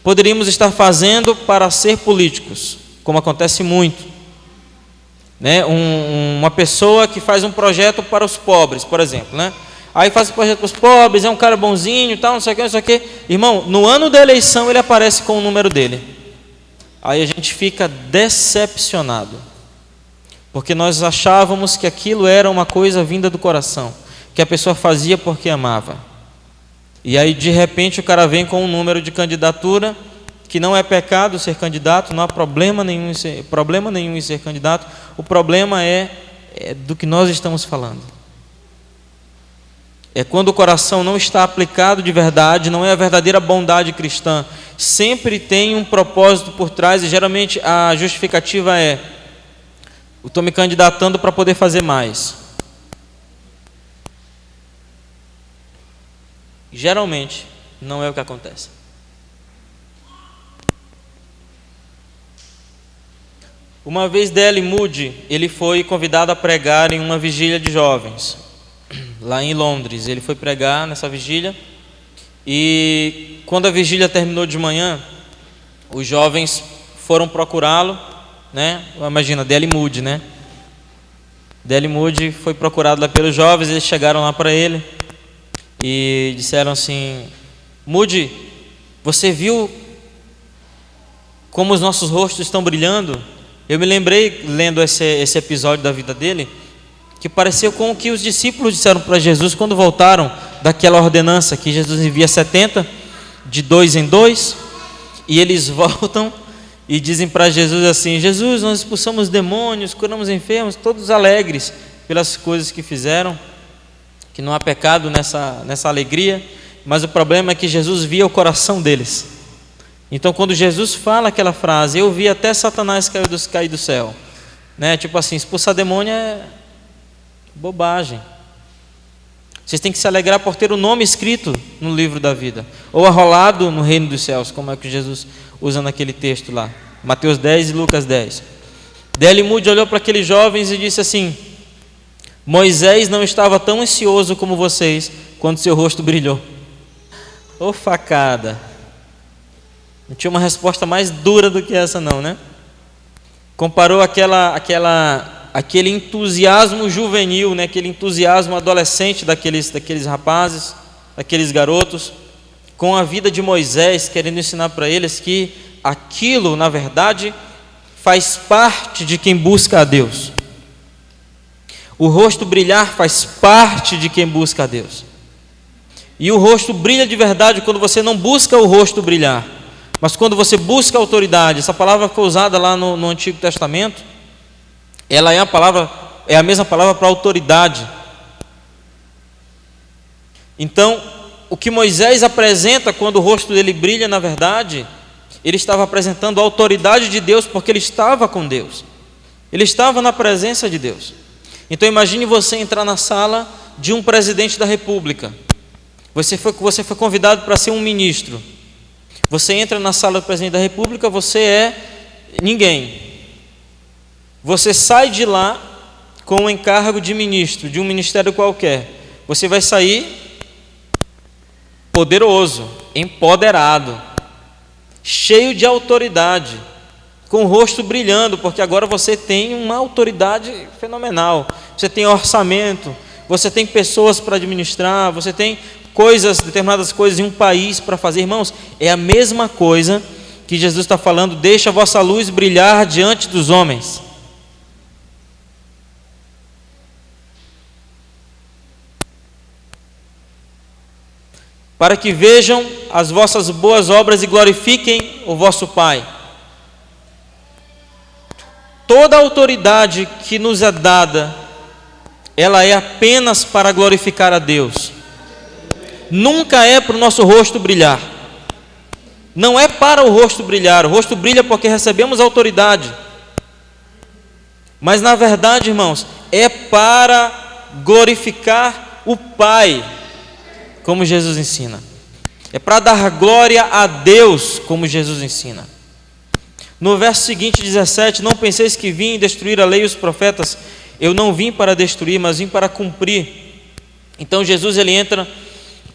Poderíamos estar fazendo para ser políticos, como acontece muito, né? Uma pessoa que faz um projeto para os pobres, por exemplo, né? Aí faz um projeto para os pobres, é um cara bonzinho, tal, não sei o que, não sei o que. Irmão, no ano da eleição ele aparece com o número dele. Aí a gente fica decepcionado, porque nós achávamos que aquilo era uma coisa vinda do coração, que a pessoa fazia porque amava. E aí de repente o cara vem com um número de candidatura, que não é pecado ser candidato, não há problema nenhum em ser candidato. O problema é do que nós estamos falando. É quando o coração não está aplicado de verdade, não é a verdadeira bondade cristã. Sempre tem um propósito por trás, e geralmente a justificativa é: estou me candidatando para poder fazer mais. Geralmente, não é o que acontece. Uma vez D.L. Moody, ele foi convidado a pregar em uma vigília de jovens, lá em Londres. Ele foi pregar nessa vigília, e quando a vigília terminou de manhã, os jovens foram procurá-lo, né? Imagina, D.L. Moody, né? D.L. Moody foi procurado lá pelos jovens. Eles chegaram lá para ele e disseram assim: Moody, você viu como os nossos rostos estão brilhando? Eu me lembrei, lendo esse episódio da vida dele, que pareceu com o que os discípulos disseram para Jesus quando voltaram daquela ordenança que Jesus envia 70, de 2 em 2, e eles voltam e dizem para Jesus assim: Jesus, nós expulsamos demônios, curamos enfermos, todos alegres pelas coisas que fizeram, que não há pecado nessa alegria, mas o problema é que Jesus via o coração deles. Então, quando Jesus fala aquela frase, eu vi até Satanás cair do céu, né? Tipo assim, expulsar demônio é bobagem. Vocês têm que se alegrar por ter o nome escrito no livro da vida, ou arrolado no reino dos céus, como é que Jesus usa naquele texto lá, Mateus 10 e Lucas 10. D.L. Moody olhou para aqueles jovens e disse assim: Moisés não estava tão ansioso como vocês quando seu rosto brilhou. Ô facada! Não tinha uma resposta mais dura do que essa não, né? Comparou aquele entusiasmo juvenil, né? Aquele entusiasmo adolescente daqueles rapazes, daqueles garotos, com a vida de Moisés, querendo ensinar para eles que aquilo, na verdade, faz parte de quem busca a Deus. O rosto brilhar faz parte de quem busca a Deus. E o rosto brilha de verdade quando você não busca o rosto brilhar, mas quando você busca autoridade. Essa palavra foi usada lá no Antigo Testamento. Ela é a mesma palavra para autoridade. Então, o que Moisés apresenta quando o rosto dele brilha, na verdade, ele estava apresentando a autoridade de Deus, porque ele estava com Deus, ele estava na presença de Deus. Então imagine você entrar na sala de um presidente da república. Você foi convidado para ser um ministro. Você entra na sala do presidente da república, você é ninguém. Você sai de lá com o encargo de ministro, de um ministério qualquer. Você vai sair poderoso, empoderado, cheio de autoridade, com o rosto brilhando, porque agora você tem uma autoridade fenomenal. Você tem orçamento, você tem pessoas para administrar, você tem determinadas coisas em um país para fazer. Irmãos, é a mesma coisa que Jesus está falando: deixa a vossa luz brilhar diante dos homens. Para que vejam as vossas boas obras e glorifiquem o vosso Pai. Toda a autoridade que nos é dada, ela é apenas para glorificar a Deus. Nunca é para o nosso rosto brilhar. Não é para o rosto brilhar. O rosto brilha porque recebemos autoridade. Mas na verdade, irmãos, é para glorificar o Pai, como Jesus ensina. É para dar glória a Deus, como Jesus ensina. No verso seguinte, 17: não penseis que vim destruir a lei e os profetas. Eu não vim para destruir, mas vim para cumprir. Então Jesus, ele entra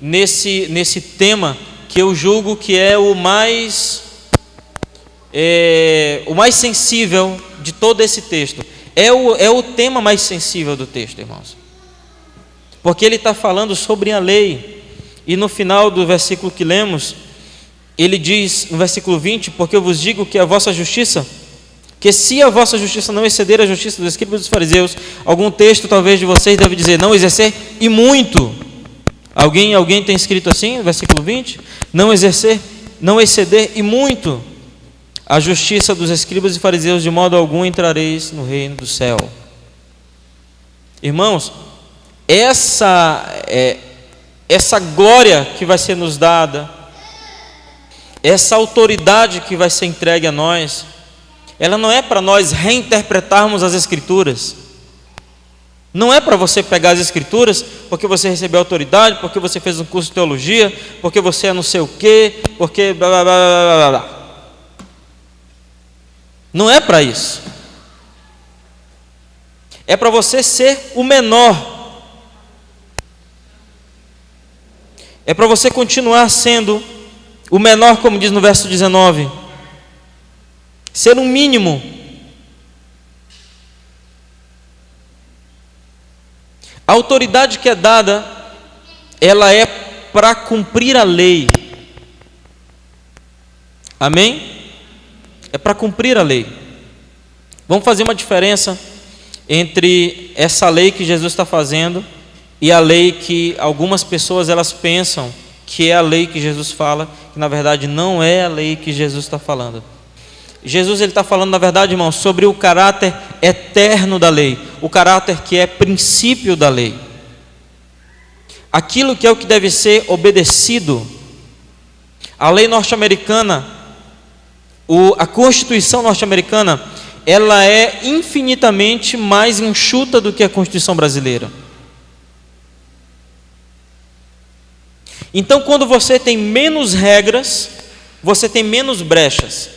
nesse tema que eu julgo que é o mais sensível de todo esse texto. É o tema mais sensível do texto, irmãos, porque ele está falando sobre a lei. E no final do versículo que lemos, ele diz no versículo 20: porque eu vos digo que a vossa justiça, que se a vossa justiça não exceder a justiça dos escribas e dos fariseus. Algum texto talvez de vocês deve dizer não exercer e muito. Alguém tem escrito assim, versículo 20? Não exceder e muito a justiça dos escribas e fariseus, de modo algum entrareis no reino do céu. Irmãos, essa glória que vai ser nos dada, essa autoridade que vai ser entregue a nós, ela não é para nós reinterpretarmos as Escrituras. Não é para você pegar as Escrituras porque você recebeu autoridade, porque você fez um curso de teologia, porque você é não sei o quê, porque blá blá blá blá blá. Não é para isso. É para você ser o menor. É para você continuar sendo o menor, como diz no verso 19. Ser um mínimo. A autoridade que é dada, ela é para cumprir a lei. Amém? É para cumprir a lei. Vamos fazer uma diferença entre essa lei que Jesus está fazendo e a lei que algumas pessoas elas pensam que é a lei que Jesus fala, que na verdade não é a lei que Jesus está falando. Jesus ele está falando, na verdade, irmão, sobre o caráter eterno da lei, o caráter que é princípio da lei, aquilo que é o que deve ser obedecido. A lei norte-americana, a Constituição norte-americana, ela é infinitamente mais enxuta do que a Constituição brasileira. Então, quando você tem menos regras, você tem menos brechas.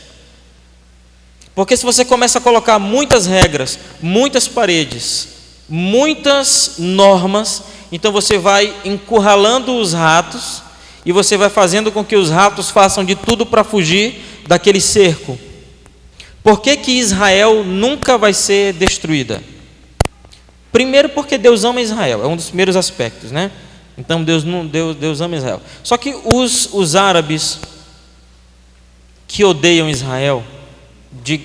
Porque se você começa a colocar muitas regras, muitas paredes, muitas normas, então você vai encurralando os ratos e você vai fazendo com que os ratos façam de tudo para fugir daquele cerco. Por que que Israel nunca vai ser destruída? Primeiro porque Deus ama Israel, é um dos primeiros aspectos, né? Então Deus ama Israel. Só que os árabes que odeiam Israel,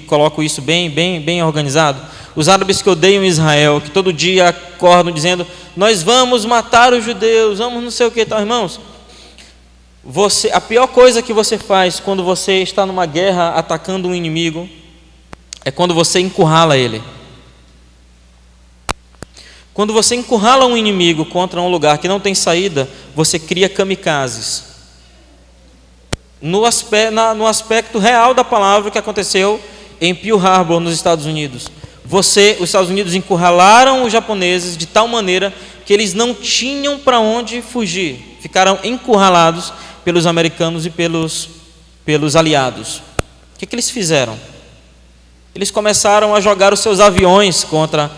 coloco isso bem organizado, os árabes que odeiam Israel, que todo dia acordam dizendo, nós vamos matar os judeus, vamos não sei o que, tal, irmãos. A pior coisa que você faz quando você está numa guerra atacando um inimigo é quando você encurrala ele. Quando você encurrala um inimigo contra um lugar que não tem saída, você cria kamikazes. No aspecto real da palavra que aconteceu em Pearl Harbor, nos Estados Unidos. Os Estados Unidos encurralaram os japoneses de tal maneira que eles não tinham para onde fugir. Ficaram encurralados pelos americanos e pelos aliados. O que eles fizeram? Eles começaram a jogar os seus aviões contra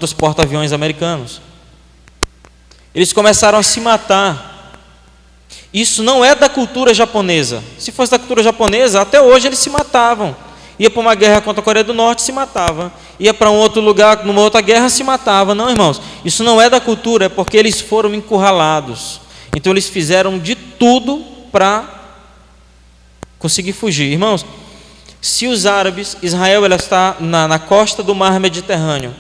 os porta-aviões americanos. Eles começaram a se matar. Isso não é da cultura japonesa. Se fosse da cultura japonesa, até hoje eles se matavam. Ia para uma guerra contra a Coreia do Norte, se matava. Ia para um outro lugar, numa outra guerra, se matava. Não, irmãos, isso não é da cultura, é porque eles foram encurralados. Então eles fizeram de tudo para conseguir fugir. Irmãos, se os árabes, Israel ela está na costa do mar Mediterrâneo.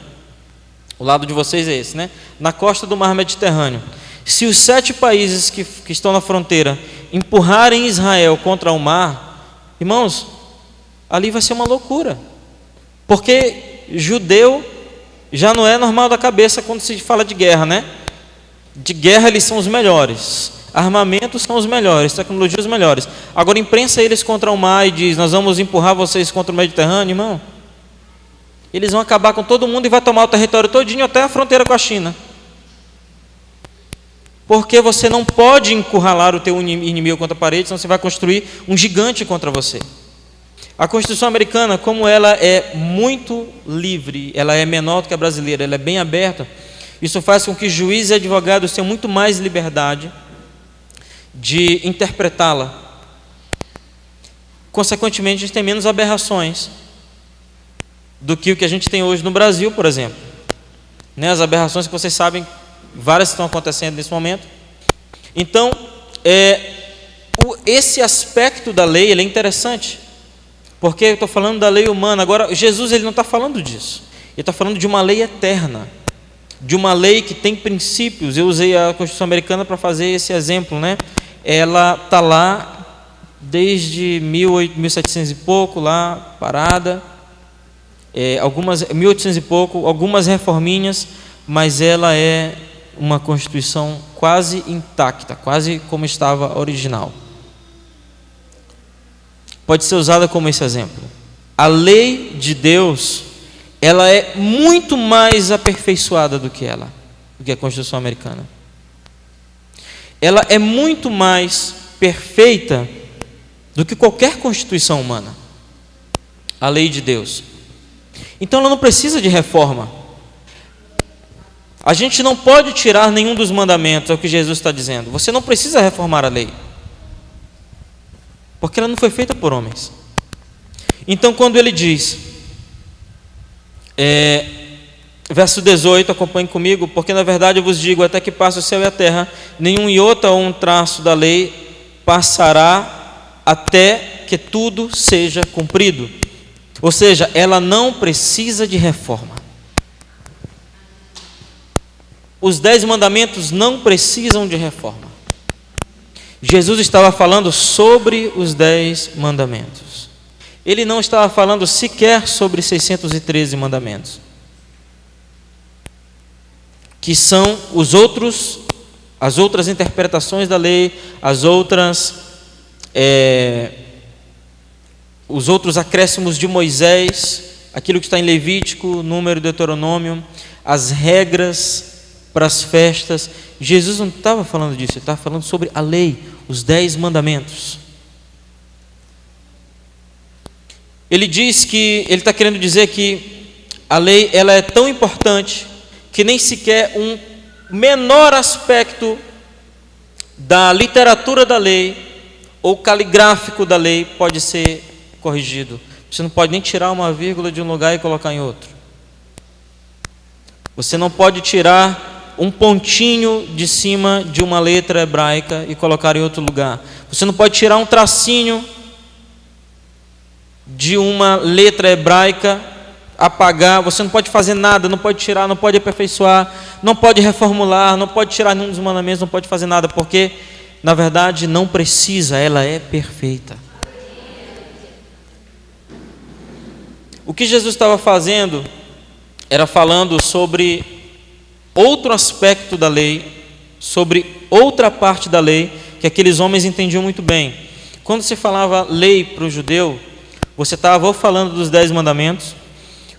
O lado de vocês é esse, né? Na costa do mar Mediterrâneo. Se os 7 países que estão na fronteira empurrarem Israel contra o mar, irmãos, ali vai ser uma loucura. Porque judeu já não é normal da cabeça quando se fala de guerra, né? De guerra eles são os melhores. Armamentos são os melhores, tecnologias os melhores. Agora imprensa eles contra o mar e diz, nós vamos empurrar vocês contra o Mediterrâneo, irmão. Eles vão acabar com todo mundo e vai tomar o território todinho até a fronteira com a China. Porque você não pode encurralar o teu inimigo contra a parede, senão você vai construir um gigante contra você. A Constituição americana, como ela é muito livre, ela é menor do que a brasileira, ela é bem aberta, isso faz com que juízes e advogados tenham muito mais liberdade de interpretá-la. Consequentemente, a gente tem menos aberrações do que o que a gente tem hoje no Brasil, por exemplo. Né? As aberrações que vocês sabem, várias estão acontecendo nesse momento. Então, esse aspecto da lei ele é interessante, porque eu estou falando da lei humana. Agora, Jesus ele não está falando disso. Ele está falando de uma lei eterna, de uma lei que tem princípios. Eu usei a Constituição Americana para fazer esse exemplo, né? Ela está lá desde 1700 e pouco, lá parada. 1800 e pouco, algumas reforminhas, mas ela é uma Constituição quase intacta, quase como estava original. Pode ser usada como esse exemplo. a lei de Deus, ela é muito mais aperfeiçoada do que a Constituição americana. Ela é muito mais perfeita do que qualquer Constituição humana, a lei de Deus. Então ela não precisa de reforma. A gente não pode tirar nenhum dos mandamentos, é o que Jesus está dizendo. Você não precisa reformar a lei, porque ela não foi feita por homens. Então quando ele diz, verso 18, acompanhe comigo, porque na verdade eu vos digo, até que passe o céu e a terra, nenhum iota ou um traço da lei passará até que tudo seja cumprido. Ou seja, ela não precisa de reforma. Os 10 mandamentos não precisam de reforma. Jesus estava falando sobre os 10 mandamentos. Ele não estava falando sequer sobre 613 mandamentos, que são as outras interpretações da lei, os outros acréscimos de Moisés, aquilo que está em Levítico, Número, Deuteronômio, as regras para as festas. Jesus não estava falando disso, ele estava falando sobre a lei, os 10 mandamentos. Ele diz que, ele está querendo dizer que a lei, ela é tão importante que nem sequer um menor aspecto da literatura da lei ou caligráfico da lei pode ser corrigido. Você não pode nem tirar uma vírgula de um lugar e colocar em outro. Você não pode tirar um pontinho de cima de uma letra hebraica e colocar em outro lugar. Você não pode tirar um tracinho de uma letra hebraica, apagar. Você não pode fazer nada, não pode tirar, não pode aperfeiçoar, não pode reformular, não pode tirar nenhum dos mandamentos, não pode fazer nada, porque na verdade não precisa, ela é perfeita. O que Jesus estava fazendo era falando sobre outro aspecto da lei, sobre outra parte da lei que aqueles homens entendiam muito bem. Quando se falava lei para o judeu, você estava ou falando dos 10 mandamentos,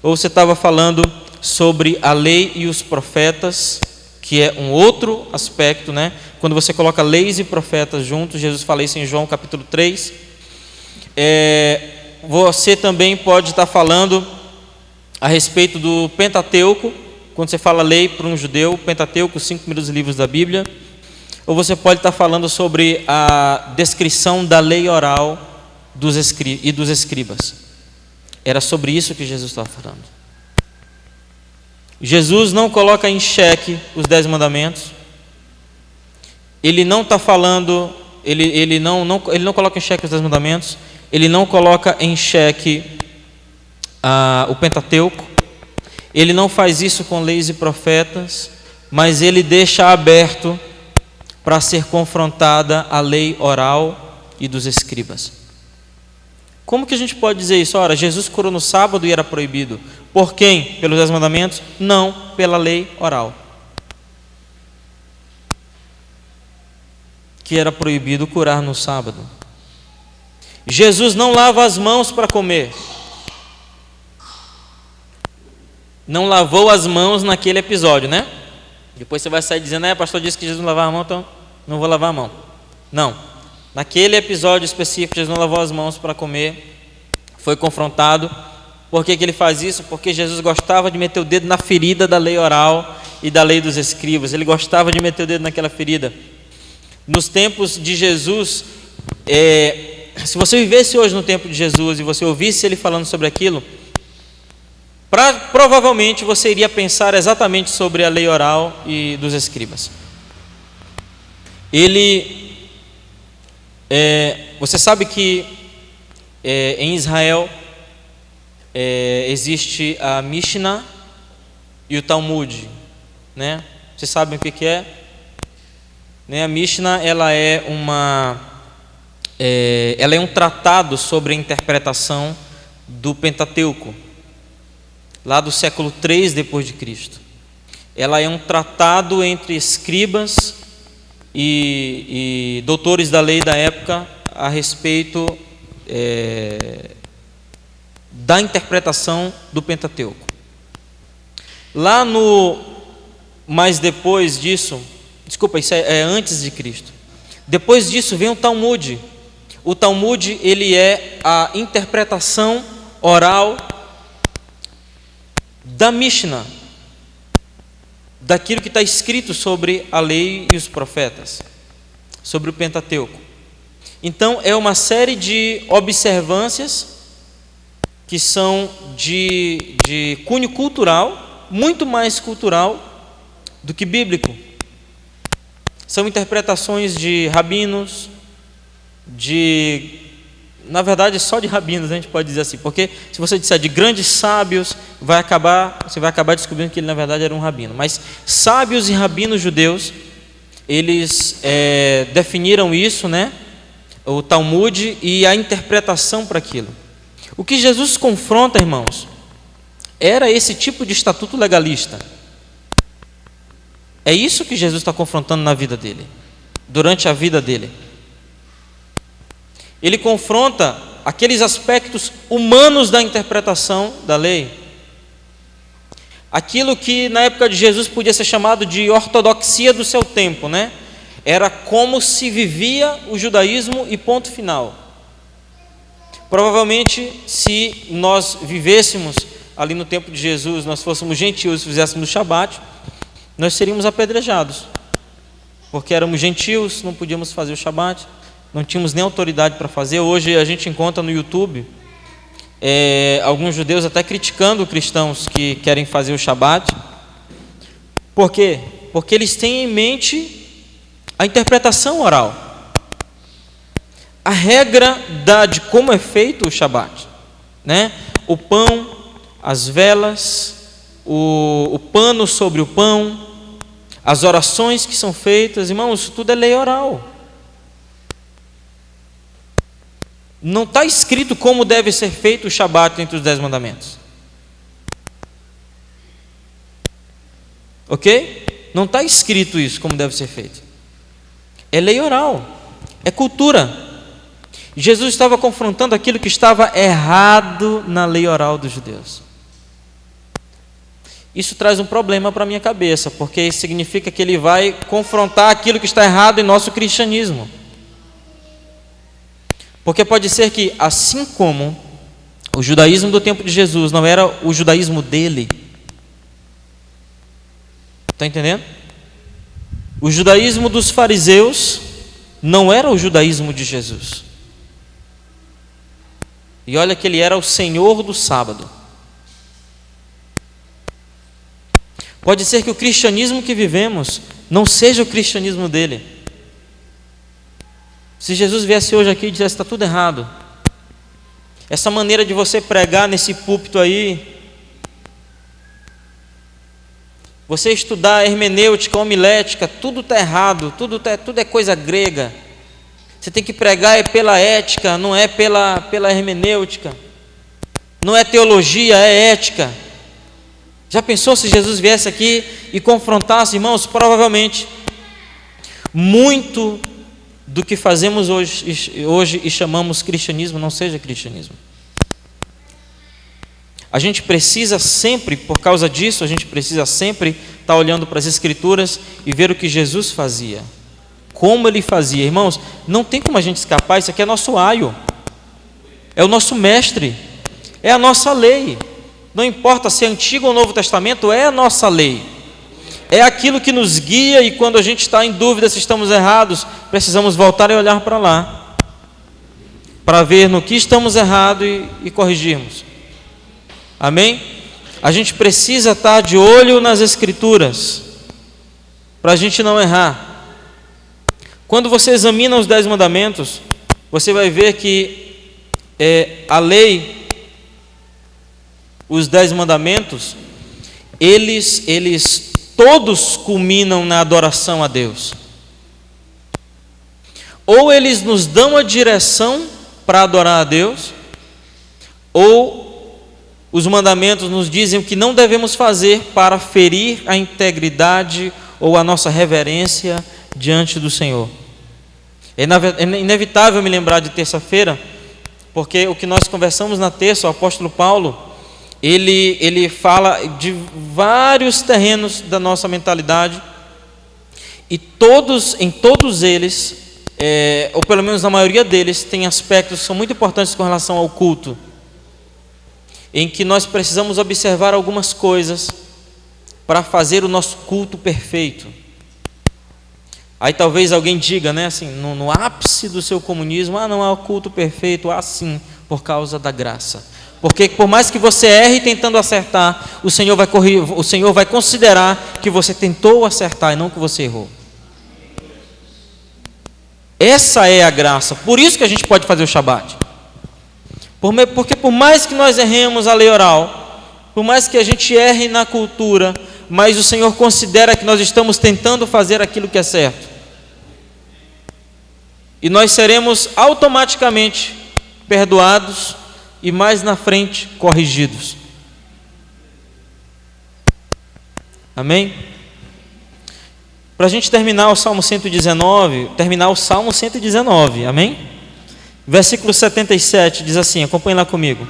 ou você estava falando sobre a lei e os profetas, que é um outro aspecto, né? Quando você coloca leis e profetas juntos, Jesus fala isso em João capítulo 3. Você também pode estar falando a respeito do Pentateuco, quando você fala lei para um judeu, Pentateuco, os 5 primeiros livros da Bíblia. Ou você pode estar falando sobre a descrição da lei oral dos escribas. Era sobre isso que Jesus estava falando. Jesus não coloca em xeque os 10 mandamentos. Ele não está falando, ele não coloca em xeque os 10 mandamentos. Ele não coloca em xeque o Pentateuco. Ele não faz isso com leis e profetas, mas ele deixa aberto para ser confrontada a lei oral e dos escribas. Como que a gente pode dizer isso? Ora, Jesus curou no sábado e era proibido. Por quem? Pelos 10 mandamentos? Não, pela lei oral, que era proibido curar no sábado. Jesus não lava as mãos para comer. Não lavou as mãos naquele episódio, né? Depois você vai sair dizendo, pastor disse que Jesus não lavava a mão, então não vou lavar a mão. Não. Naquele episódio específico, Jesus não lavou as mãos para comer. Foi confrontado. Por que ele faz isso? Porque Jesus gostava de meter o dedo na ferida da lei oral e da lei dos escribas. Ele gostava de meter o dedo naquela ferida. Nos tempos de Jesus, se você vivesse hoje no tempo de Jesus e você ouvisse ele falando sobre aquilo, provavelmente você iria pensar exatamente sobre a lei oral e dos escribas. Você sabe que em Israel existe a Mishnah e o Talmud, né? Vocês sabem o que é? Né? A Mishnah ela é um tratado sobre a interpretação do Pentateuco, lá do século 3 depois de Cristo. Ela é um tratado entre escribas e doutores da lei da época a respeito da interpretação do Pentateuco. Lá no, mas depois disso, desculpa, isso é antes de Cristo. Depois disso vem o Talmud. O Talmud, ele é a interpretação oral da Mishnah, daquilo que está escrito sobre a lei e os profetas, sobre o Pentateuco. Então é uma série de observâncias que são de cunho cultural, muito mais cultural do que bíblico. São interpretações de rabinos, na verdade só de rabinos, a gente pode dizer assim, porque se você disser de grandes sábios, você vai acabar descobrindo que ele na verdade era um rabino. Mas sábios e rabinos judeus, eles definiram isso, né? O Talmud e a interpretação para aquilo. O que Jesus confronta, irmãos, era esse tipo de estatuto legalista. É isso que Jesus está confrontando na vida dele, durante a vida dele. Ele confronta aqueles aspectos humanos da interpretação da lei. Aquilo que na época de Jesus podia ser chamado de ortodoxia do seu tempo, né? Era como se vivia o judaísmo e ponto final. Provavelmente, se nós vivêssemos ali no tempo de Jesus, nós fôssemos gentios e fizéssemos o Shabat, nós seríamos apedrejados, porque éramos gentios, não podíamos fazer o Shabat, não tínhamos nem autoridade para fazer. Hoje a gente encontra no YouTube alguns judeus até criticando cristãos que querem fazer o Shabat. Por quê? Porque eles têm em mente a interpretação oral, a regra de como é feito o Shabat, né? O pão, as velas, o pano sobre o pão, as orações que são feitas, irmãos, isso tudo é lei oral. Não está escrito como deve ser feito o Shabat entre os 10 mandamentos. Ok? Não está escrito isso como deve ser feito. É lei oral, é cultura. Jesus estava confrontando aquilo que estava errado na lei oral dos judeus. Isso traz um problema para a minha cabeça, porque isso significa que ele vai confrontar aquilo que está errado em nosso cristianismo. Porque pode ser que, assim como o judaísmo do tempo de Jesus não era o judaísmo dele, está entendendo? O judaísmo dos fariseus não era o judaísmo de Jesus. E olha que ele era o Senhor do sábado. Pode ser que o cristianismo que vivemos não seja o cristianismo dele. Se Jesus viesse hoje aqui e dissesse: está tudo errado, essa maneira de você pregar nesse púlpito aí, você estudar hermenêutica, homilética, tudo está errado, tudo é coisa grega. Você tem que pregar pela ética, não é pela hermenêutica. Não é teologia, é ética. Já pensou se Jesus viesse aqui e confrontasse, irmãos? Provavelmente muito do que fazemos hoje e chamamos cristianismo não seja cristianismo. A gente precisa sempre, por causa disso, a gente precisa sempre estar olhando para as Escrituras e ver o que Jesus fazia, como ele fazia. Irmãos, não tem como a gente escapar. Isso aqui é nosso aio, é o nosso mestre, é a nossa lei. Não importa se é Antigo ou Novo Testamento, é a nossa lei, é aquilo que nos guia, e quando a gente está em dúvida se estamos errados, precisamos voltar e olhar para lá, para ver no que estamos errados e corrigirmos. Amém? A gente precisa estar de olho nas Escrituras, para a gente não errar. Quando você examina os 10 mandamentos, você vai ver que a lei, os 10 mandamentos, eles todos culminam na adoração a Deus. Ou eles nos dão a direção para adorar a Deus, ou os mandamentos nos dizem o que não devemos fazer para ferir a integridade ou a nossa reverência diante do Senhor. É inevitável me lembrar de terça-feira, porque o que nós conversamos na terça, o apóstolo Paulo, ele fala de vários terrenos da nossa mentalidade, e em todos eles, ou pelo menos na maioria deles, tem aspectos que são muito importantes com relação ao culto, em que nós precisamos observar algumas coisas para fazer o nosso culto perfeito. Aí talvez alguém diga, né, assim, no ápice do seu comunismo, não há o culto perfeito, sim, por causa da graça. Porque por mais que você erre tentando acertar, o Senhor vai considerar que você tentou acertar e não que você errou. Essa é a graça. Por isso que a gente pode fazer o Shabat. Porque por mais que nós erremos a lei oral, por mais que a gente erre na cultura, mas o Senhor considera que nós estamos tentando fazer aquilo que é certo. E nós seremos automaticamente perdoados e mais na frente corrigidos. Amém? Para a gente terminar o Salmo 119, amém? Versículo 77 diz assim, acompanhe lá comigo.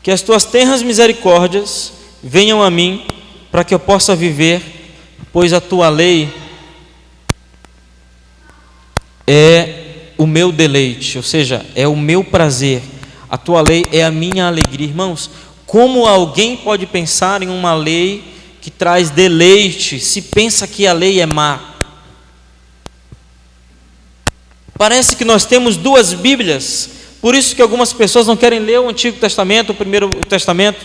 Que as tuas tenras misericórdias venham a mim, para que eu possa viver, pois a tua lei é o meu deleite, ou seja, é o meu prazer. A tua lei é a minha alegria. Irmãos, como alguém pode pensar em uma lei que traz deleite, se pensa que a lei é má? Parece que nós temos duas Bíblias, por isso que algumas pessoas não querem ler o Antigo Testamento, o Primeiro Testamento,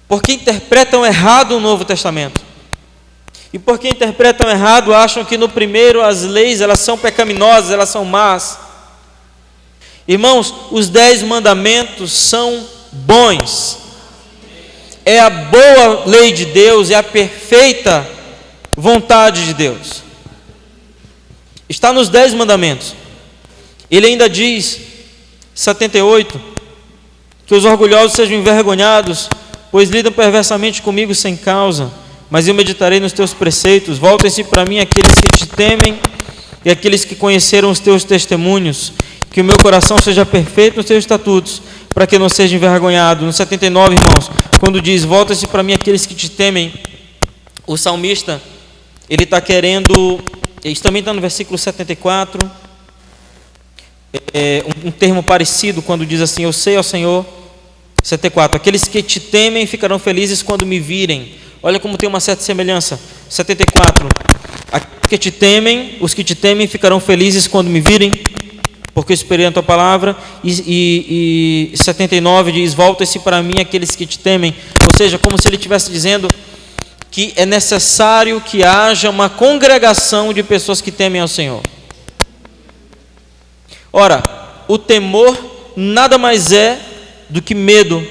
porque interpretam errado o Novo Testamento. E porque interpretam errado, acham que no primeiro as leis elas são pecaminosas, elas são más. Irmãos, os 10 mandamentos são bons. É a boa lei de Deus, é a perfeita vontade de Deus. Está nos 10 mandamentos. Ele ainda diz, 78, que os orgulhosos sejam envergonhados, pois lidam perversamente comigo sem causa. Mas eu meditarei nos teus preceitos. Voltem-se para mim aqueles que te temem e aqueles que conheceram os teus testemunhos. Que o meu coração seja perfeito nos teus estatutos, para que eu não seja envergonhado. No 79, irmãos, quando diz, voltem-se para mim aqueles que te temem, o salmista, ele está querendo, isso também está no versículo 74, um termo parecido, quando diz assim, eu sei, ó Senhor, 74, aqueles que te temem ficarão felizes quando me virem. Olha como tem uma certa semelhança. 74, os que te temem ficarão felizes quando me virem, porque eu esperei a tua palavra. E 79 diz, volta-se para mim aqueles que te temem. Ou seja, como se ele estivesse dizendo que é necessário que haja uma congregação de pessoas que temem ao Senhor. Ora, o temor nada mais é do que medo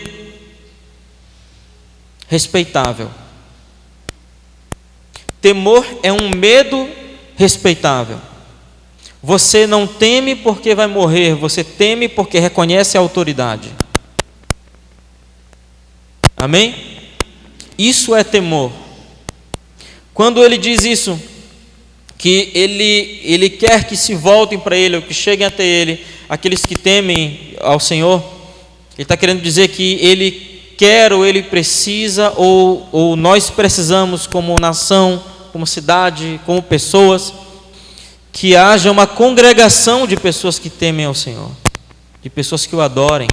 respeitável. Temor é um medo respeitável. Você não teme porque vai morrer, você teme porque reconhece a autoridade. Amém? Isso é temor. Quando ele diz isso, que ele quer que se voltem para ele, ou que cheguem até ele, aqueles que temem ao Senhor, ele está querendo dizer que ele quer, ou ele precisa, ou nós precisamos como nação, como cidade, como pessoas, que haja uma congregação de pessoas que temem ao Senhor, de pessoas que o adorem.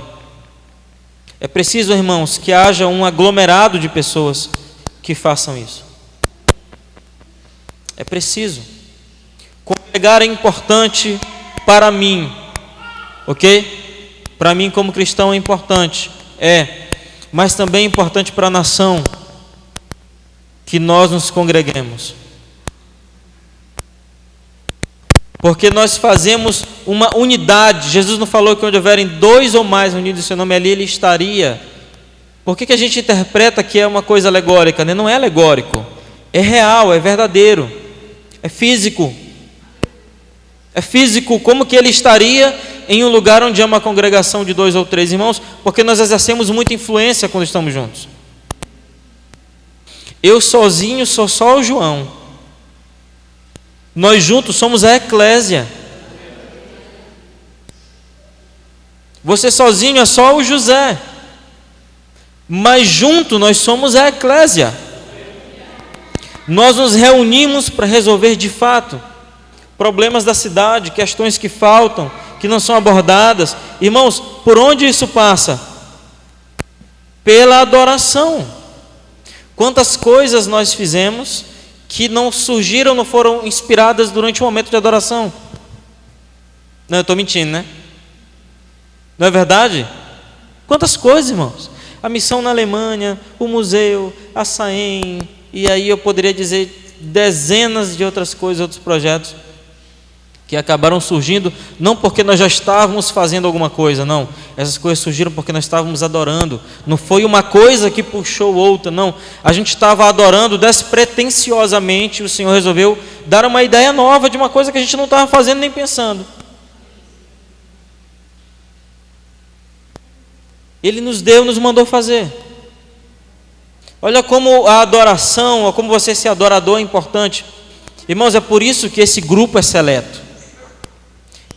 É preciso, irmãos, que haja um aglomerado de pessoas que façam isso. É preciso. Congregar é importante para mim, ok? Para mim como cristão é importante, mas também é importante para a nação que nós nos congreguemos. Porque nós fazemos uma unidade. Jesus não falou que onde houverem 2 ou mais unidos em seu nome, ali ele estaria. Por que a gente interpreta que é uma coisa alegórica? Não é alegórico, é real, é verdadeiro, é físico. É físico, como que ele estaria em um lugar onde há uma congregação de 2 ou 3 irmãos? Porque nós exercemos muita influência quando estamos juntos. Eu sozinho sou só o João. Nós juntos somos a eclésia. Você sozinho é só o José, mas junto nós somos a eclésia. Nós nos reunimos para resolver de fato problemas da cidade, questões que faltam, que não são abordadas. Irmãos, por onde isso passa? Pela adoração. Quantas coisas nós fizemos que não surgiram, não foram inspiradas durante o momento de adoração? Não, eu estou mentindo, né? Não é verdade? Quantas coisas, irmãos? A missão na Alemanha, o museu, a SAEM, e aí eu poderia dizer dezenas de outras coisas, outros projetos que acabaram surgindo, não porque nós já estávamos fazendo alguma coisa, não. Essas coisas surgiram porque nós estávamos adorando. Não foi uma coisa que puxou outra, não. A gente estava adorando despretensiosamente, e o Senhor resolveu dar uma ideia nova de uma coisa que a gente não estava fazendo nem pensando. Ele nos deu, nos mandou fazer. Olha como a adoração, ou como você ser adorador é importante. Irmãos, é por isso que esse grupo é seleto.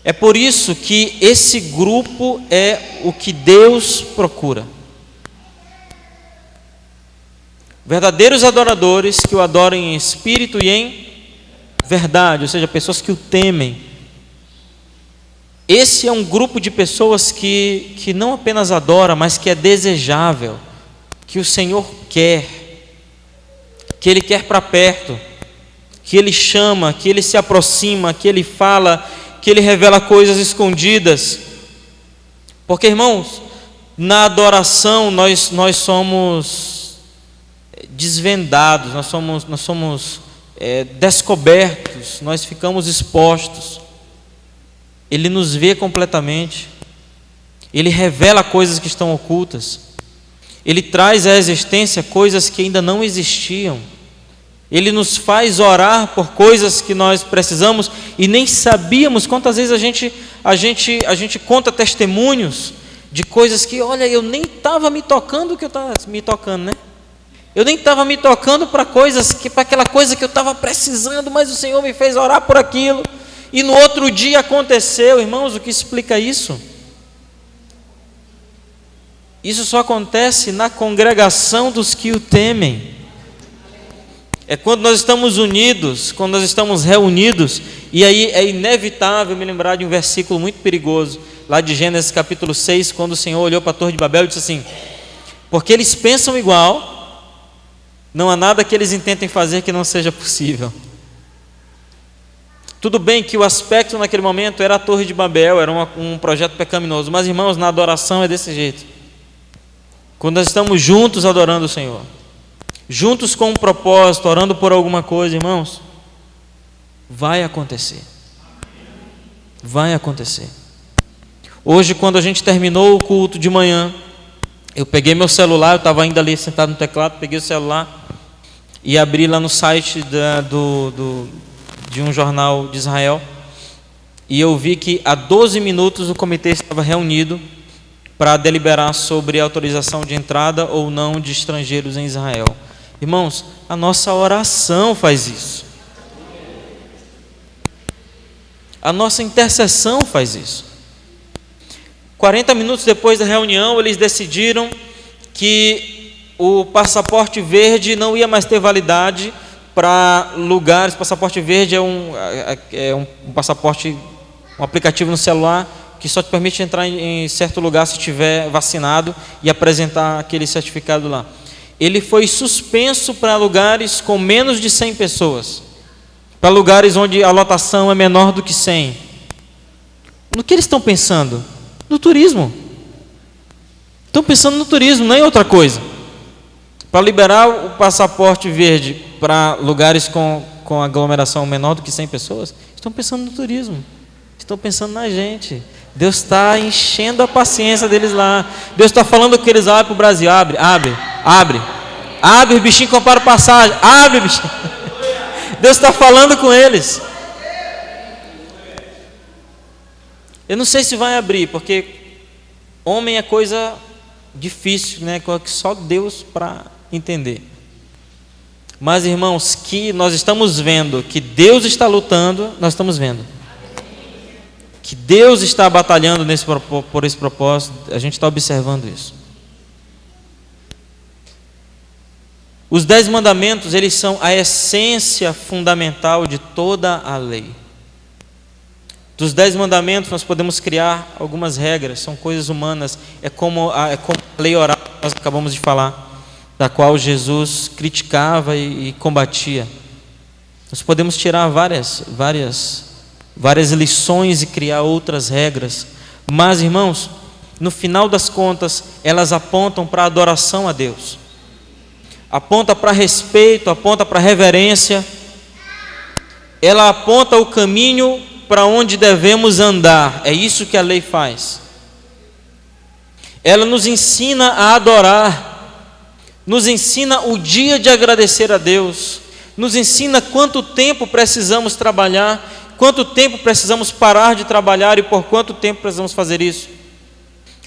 É por isso que esse grupo é o que Deus procura. Verdadeiros adoradores que o adoram em espírito e em verdade, ou seja, pessoas que o temem. Esse é um grupo de pessoas que não apenas adora, mas que é desejável, que o Senhor quer, que Ele quer para perto, que Ele chama, que Ele se aproxima, que Ele fala, que Ele revela coisas escondidas. Porque, irmãos, na adoração nós somos desvendados, nós somos descobertos, nós ficamos expostos. Ele nos vê completamente, Ele revela coisas que estão ocultas, Ele traz à existência coisas que ainda não existiam, Ele nos faz orar por coisas que nós precisamos e nem sabíamos. Quantas vezes a gente conta testemunhos de coisas que, olha, eu nem estava me tocando, que eu estava me tocando, né? Eu nem estava me tocando para aquela coisa que eu estava precisando, mas o Senhor me fez orar por aquilo. E no outro dia aconteceu. Irmãos, o que explica isso? Isso só acontece na congregação dos que o temem. É quando nós estamos unidos, quando nós estamos reunidos. E aí é inevitável me lembrar de um versículo muito perigoso, lá de Gênesis capítulo 6, quando o Senhor olhou para a Torre de Babel e disse assim: porque eles pensam igual, não há nada que eles intentem fazer que não seja possível. Tudo bem que o aspecto naquele momento era a Torre de Babel, era um projeto pecaminoso, mas, irmãos, na adoração é desse jeito. Quando nós estamos juntos adorando o Senhor, juntos com um propósito, orando por alguma coisa, irmãos, vai acontecer. Vai acontecer. Hoje, quando a gente terminou o culto de manhã, eu peguei meu celular, eu estava ainda ali sentado no teclado, peguei o celular e abri lá no site de um jornal de Israel, e eu vi que há 12 minutos o comitê estava reunido para deliberar sobre a autorização de entrada ou não de estrangeiros em Israel. Irmãos, a nossa oração faz isso. A nossa intercessão faz isso. 40 minutos depois da reunião, eles decidiram que o passaporte verde não ia mais ter validade para lugares. Passaporte verde é um passaporte, um aplicativo no celular que só te permite entrar em certo lugar se estiver vacinado e apresentar aquele certificado lá. Ele foi suspenso para lugares com menos de 100 pessoas, para lugares onde a lotação é menor do que 100. No que eles estão pensando? No turismo. Estão pensando no turismo, não em outra coisa. Para liberar o passaporte verde para lugares com aglomeração menor do que 100 pessoas, estão pensando no turismo, estão pensando na gente. Deus está enchendo a paciência deles lá. Deus está falando que eles abrem para o Brasil. Abre, bichinho, compara passagem. Abre, bichinho. Deus está falando com eles. Eu não sei se vai abrir, porque homem é coisa difícil, né? Que só Deus para entender. Mas, irmãos, que nós estamos vendo que Deus está lutando, nós estamos vendo. Que Deus está batalhando por esse propósito, a gente está observando isso. Os 10 mandamentos, eles são a essência fundamental de toda a lei. Dos 10 mandamentos nós podemos criar algumas regras, são coisas humanas, é como a lei oral que nós acabamos de falar, da qual Jesus criticava e combatia. Nós podemos tirar várias lições e criar outras regras, mas, irmãos, no final das contas, elas apontam para a adoração a Deus, aponta para respeito, aponta para reverência, ela aponta o caminho para onde devemos andar. É isso que a lei faz. Ela nos ensina a adorar, nos ensina o dia de agradecer a Deus, nos ensina quanto tempo precisamos trabalhar, quanto tempo precisamos parar de trabalhar e por quanto tempo precisamos fazer isso.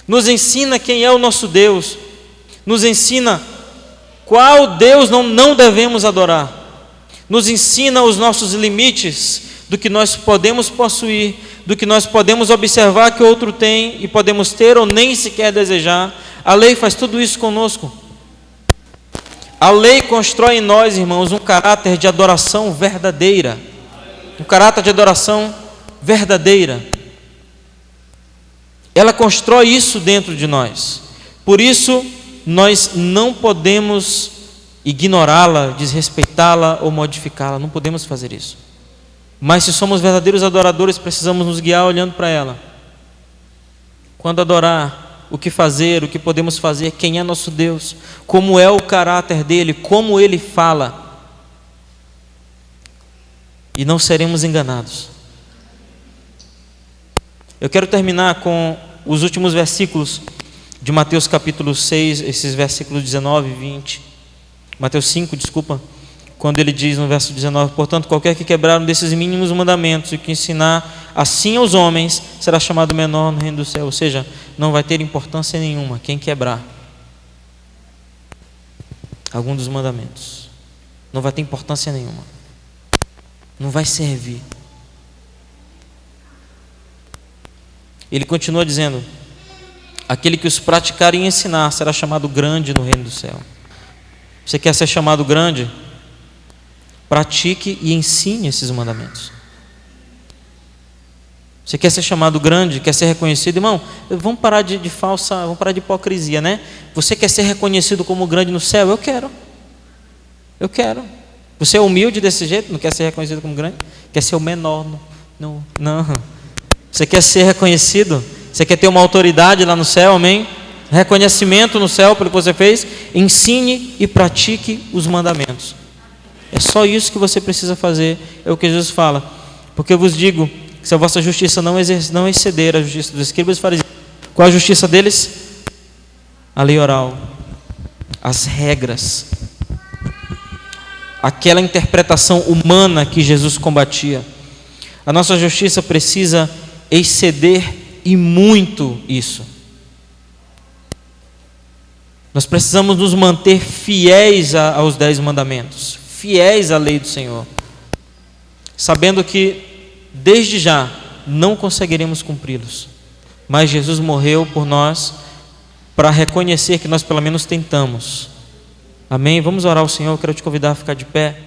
Nos ensina quem é o nosso Deus, nos ensina qual Deus não devemos adorar, nos ensina os nossos limites do que nós podemos possuir, do que nós podemos observar que outro tem e podemos ter ou nem sequer desejar. A lei faz tudo isso conosco. A lei constrói em nós, irmãos, um caráter de adoração verdadeira. Um caráter de adoração verdadeira. Ela constrói isso dentro de nós. Por isso, nós não podemos ignorá-la, desrespeitá-la ou modificá-la. Não podemos fazer isso. Mas se somos verdadeiros adoradores, precisamos nos guiar olhando para ela. Quando adorar, o que fazer, o que podemos fazer, quem é nosso Deus, como é o caráter dele, como ele fala. E não seremos enganados. Eu quero terminar com os últimos versículos de Mateus capítulo 6, esses versículos 19 e 20. Mateus 5, desculpa. Quando ele diz no verso 19: portanto, qualquer que quebrar um desses mínimos mandamentos e que ensinar assim aos homens, será chamado menor no reino do céu. Ou seja, não vai ter importância nenhuma quem quebrar algum dos mandamentos. Não vai ter importância nenhuma. Não vai servir. Ele continua dizendo: aquele que os praticar e ensinar será chamado grande no reino do céu. Você quer ser chamado grande? Pratique e ensine esses mandamentos. Você quer ser chamado grande, quer ser reconhecido? Irmão, vamos parar de hipocrisia, né? Você quer ser reconhecido como grande no céu? Eu quero. Você é humilde desse jeito? Não quer ser reconhecido como grande? Quer ser o menor? Não. Você quer ser reconhecido? Você quer ter uma autoridade lá no céu, amém? Reconhecimento no céu pelo que você fez? Ensine e pratique os mandamentos. É só isso que você precisa fazer. É o que Jesus fala: porque eu vos digo que se a vossa justiça não exceder a justiça dos escribas e fariseus. Qual é a justiça deles? A lei oral, as regras, aquela interpretação humana que Jesus combatia. A nossa justiça precisa exceder e muito isso. Nós precisamos nos manter fiéis aos 10 mandamentos, fiéis à lei do Senhor, sabendo que desde já não conseguiremos cumpri-los, mas Jesus morreu por nós para reconhecer que nós pelo menos tentamos. Amém? Vamos orar ao Senhor. Eu quero te convidar a ficar de pé.